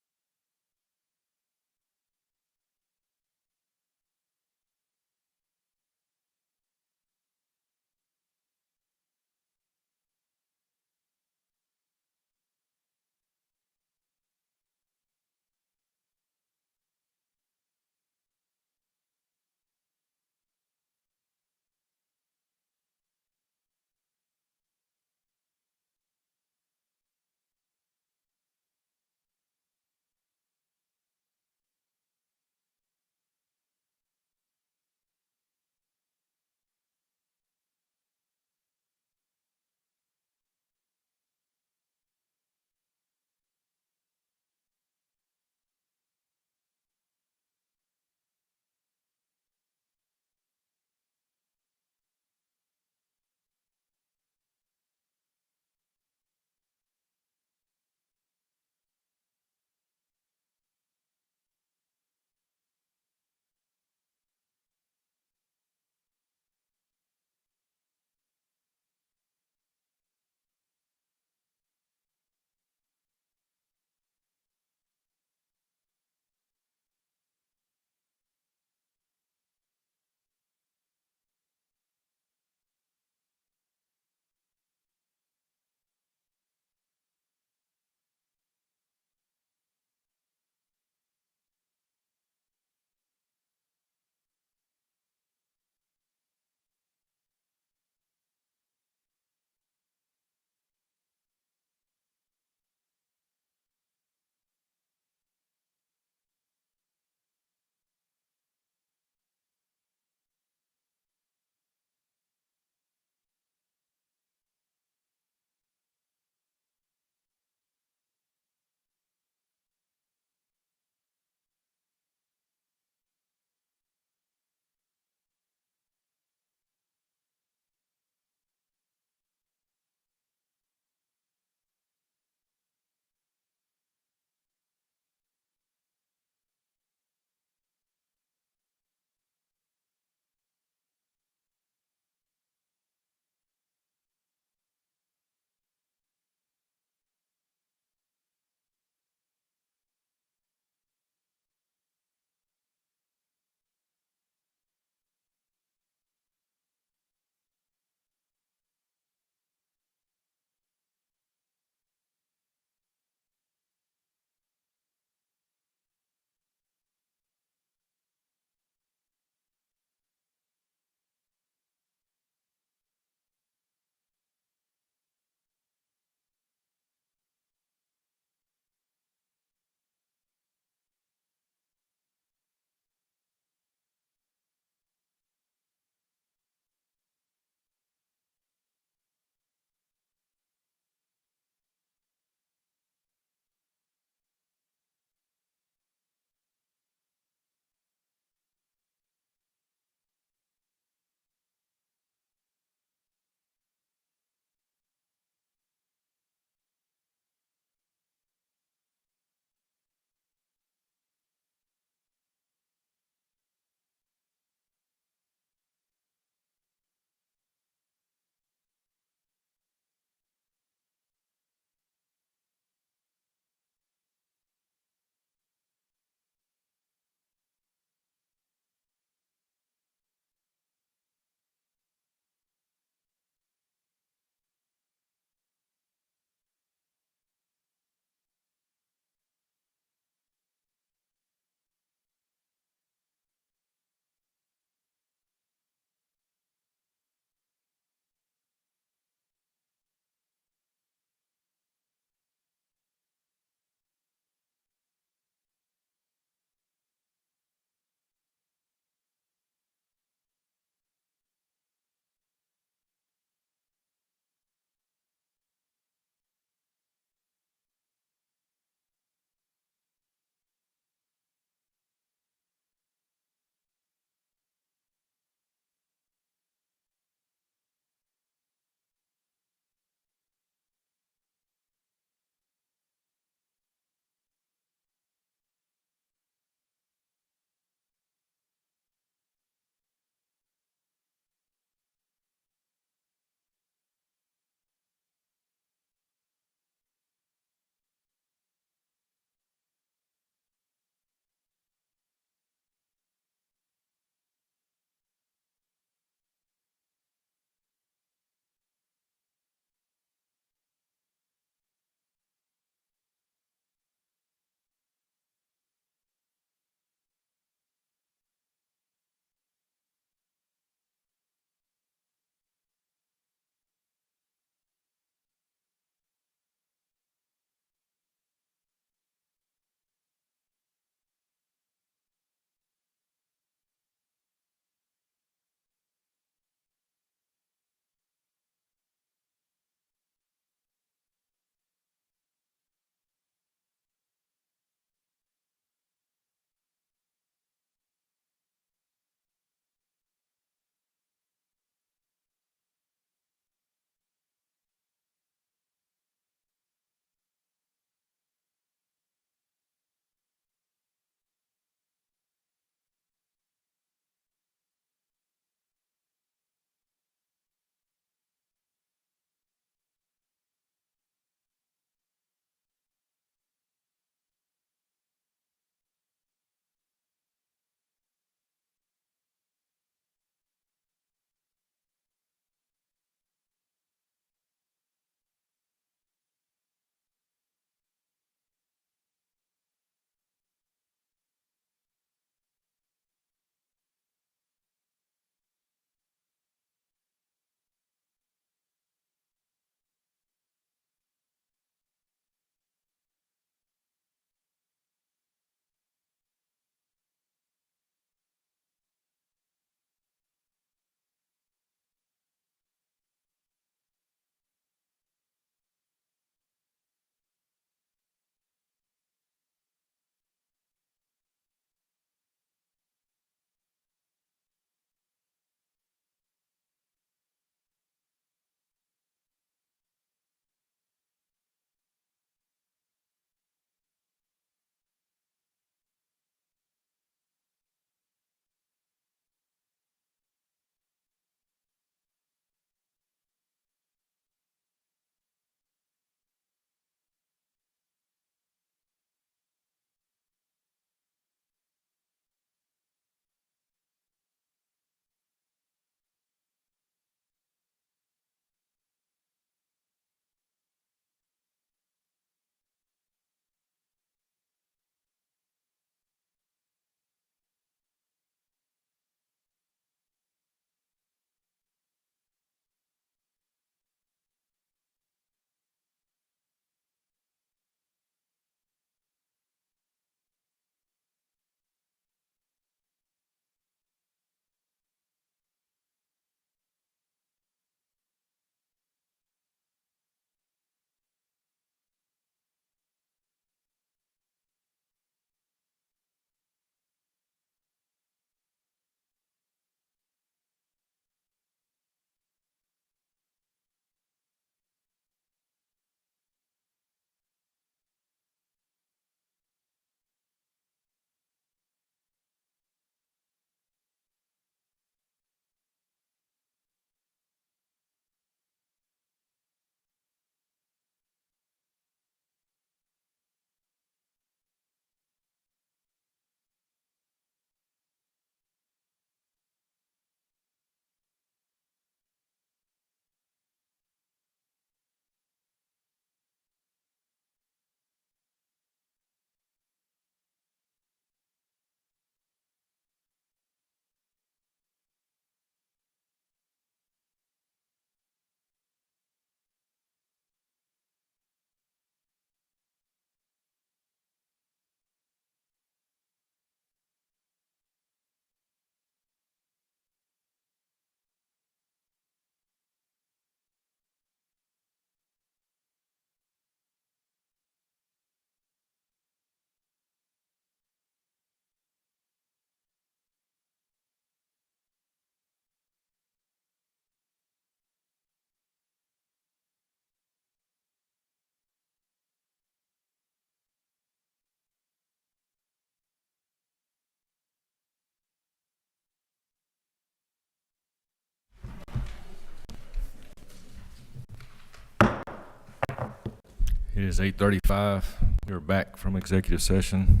It is 8:35. We are back from executive session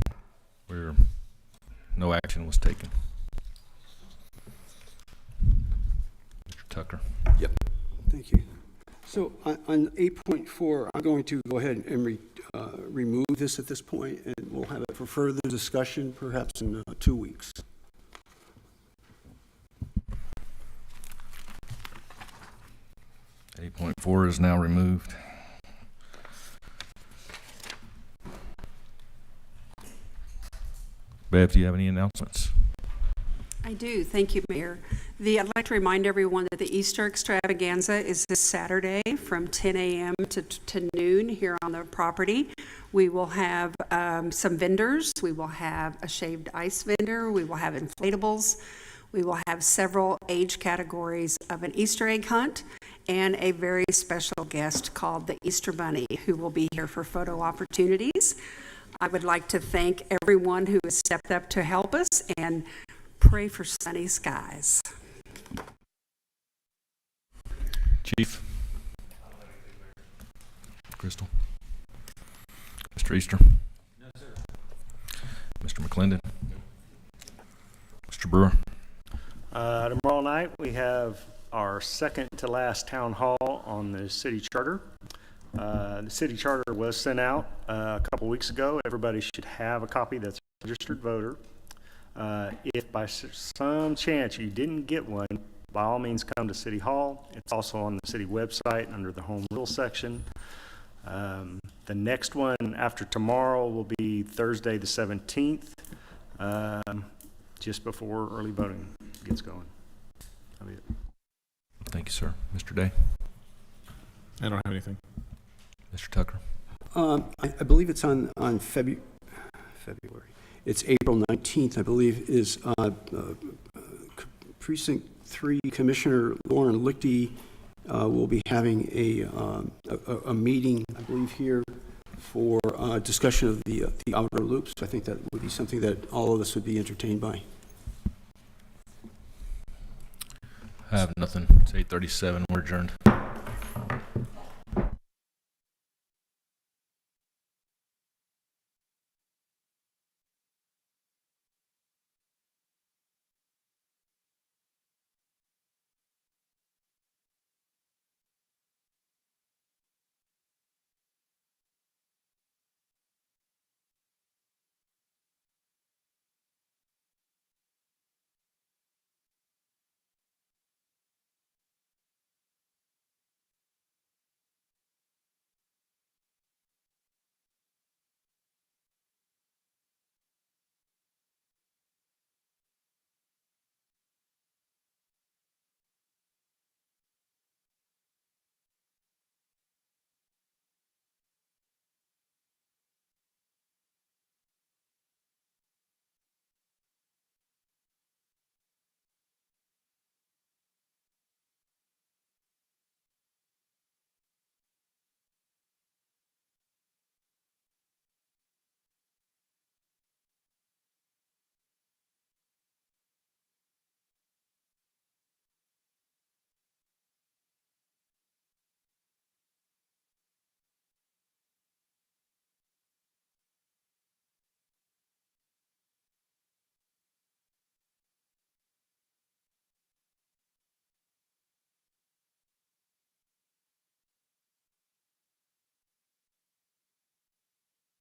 where no action was taken. Mr. Tucker. Yep. Thank you. So on 8.4, I'm going to go ahead and remove this at this point, and we'll have it for further discussion perhaps in 2 weeks. Eight 8.4 is now removed. Bev, do you have any announcements? I do. Thank you, Mayor. I'd like to remind everyone that the Easter extravaganza is this Saturday from 10 a.m. to noon here on the property. We will have some vendors. We will have a shaved ice vendor. We will have inflatables. We will have several age categories of an Easter egg hunt and a very special guest called the Easter Bunny, who will be here for photo opportunities. I would like to thank everyone who has stepped up to help us and pray for sunny skies. Chief. Crystal. Mr. Easter. No, sir. Mr. McLendon. Mr. Brewer. Tomorrow night, we have our second to last town hall on the city charter. The city charter was sent out a couple weeks ago. Everybody should have a copy that's a registered voter. If by some chance you didn't get one, by all means come to City Hall. It's also on the city website under the Home Rule section. The next one after tomorrow will be Thursday the 17th, just before early voting gets going. That'll be it. Thank you, sir. Mr. Day. I don't have anything. Mr. Tucker. I believe it's on February. It's April 19th, I believe, is Precinct 3 Commissioner Lauren Lichty will be having a meeting, I believe, here for discussion of the outer loops. I think that would be something that all of us would be entertained by. I have nothing. It's 8:37. We're adjourned.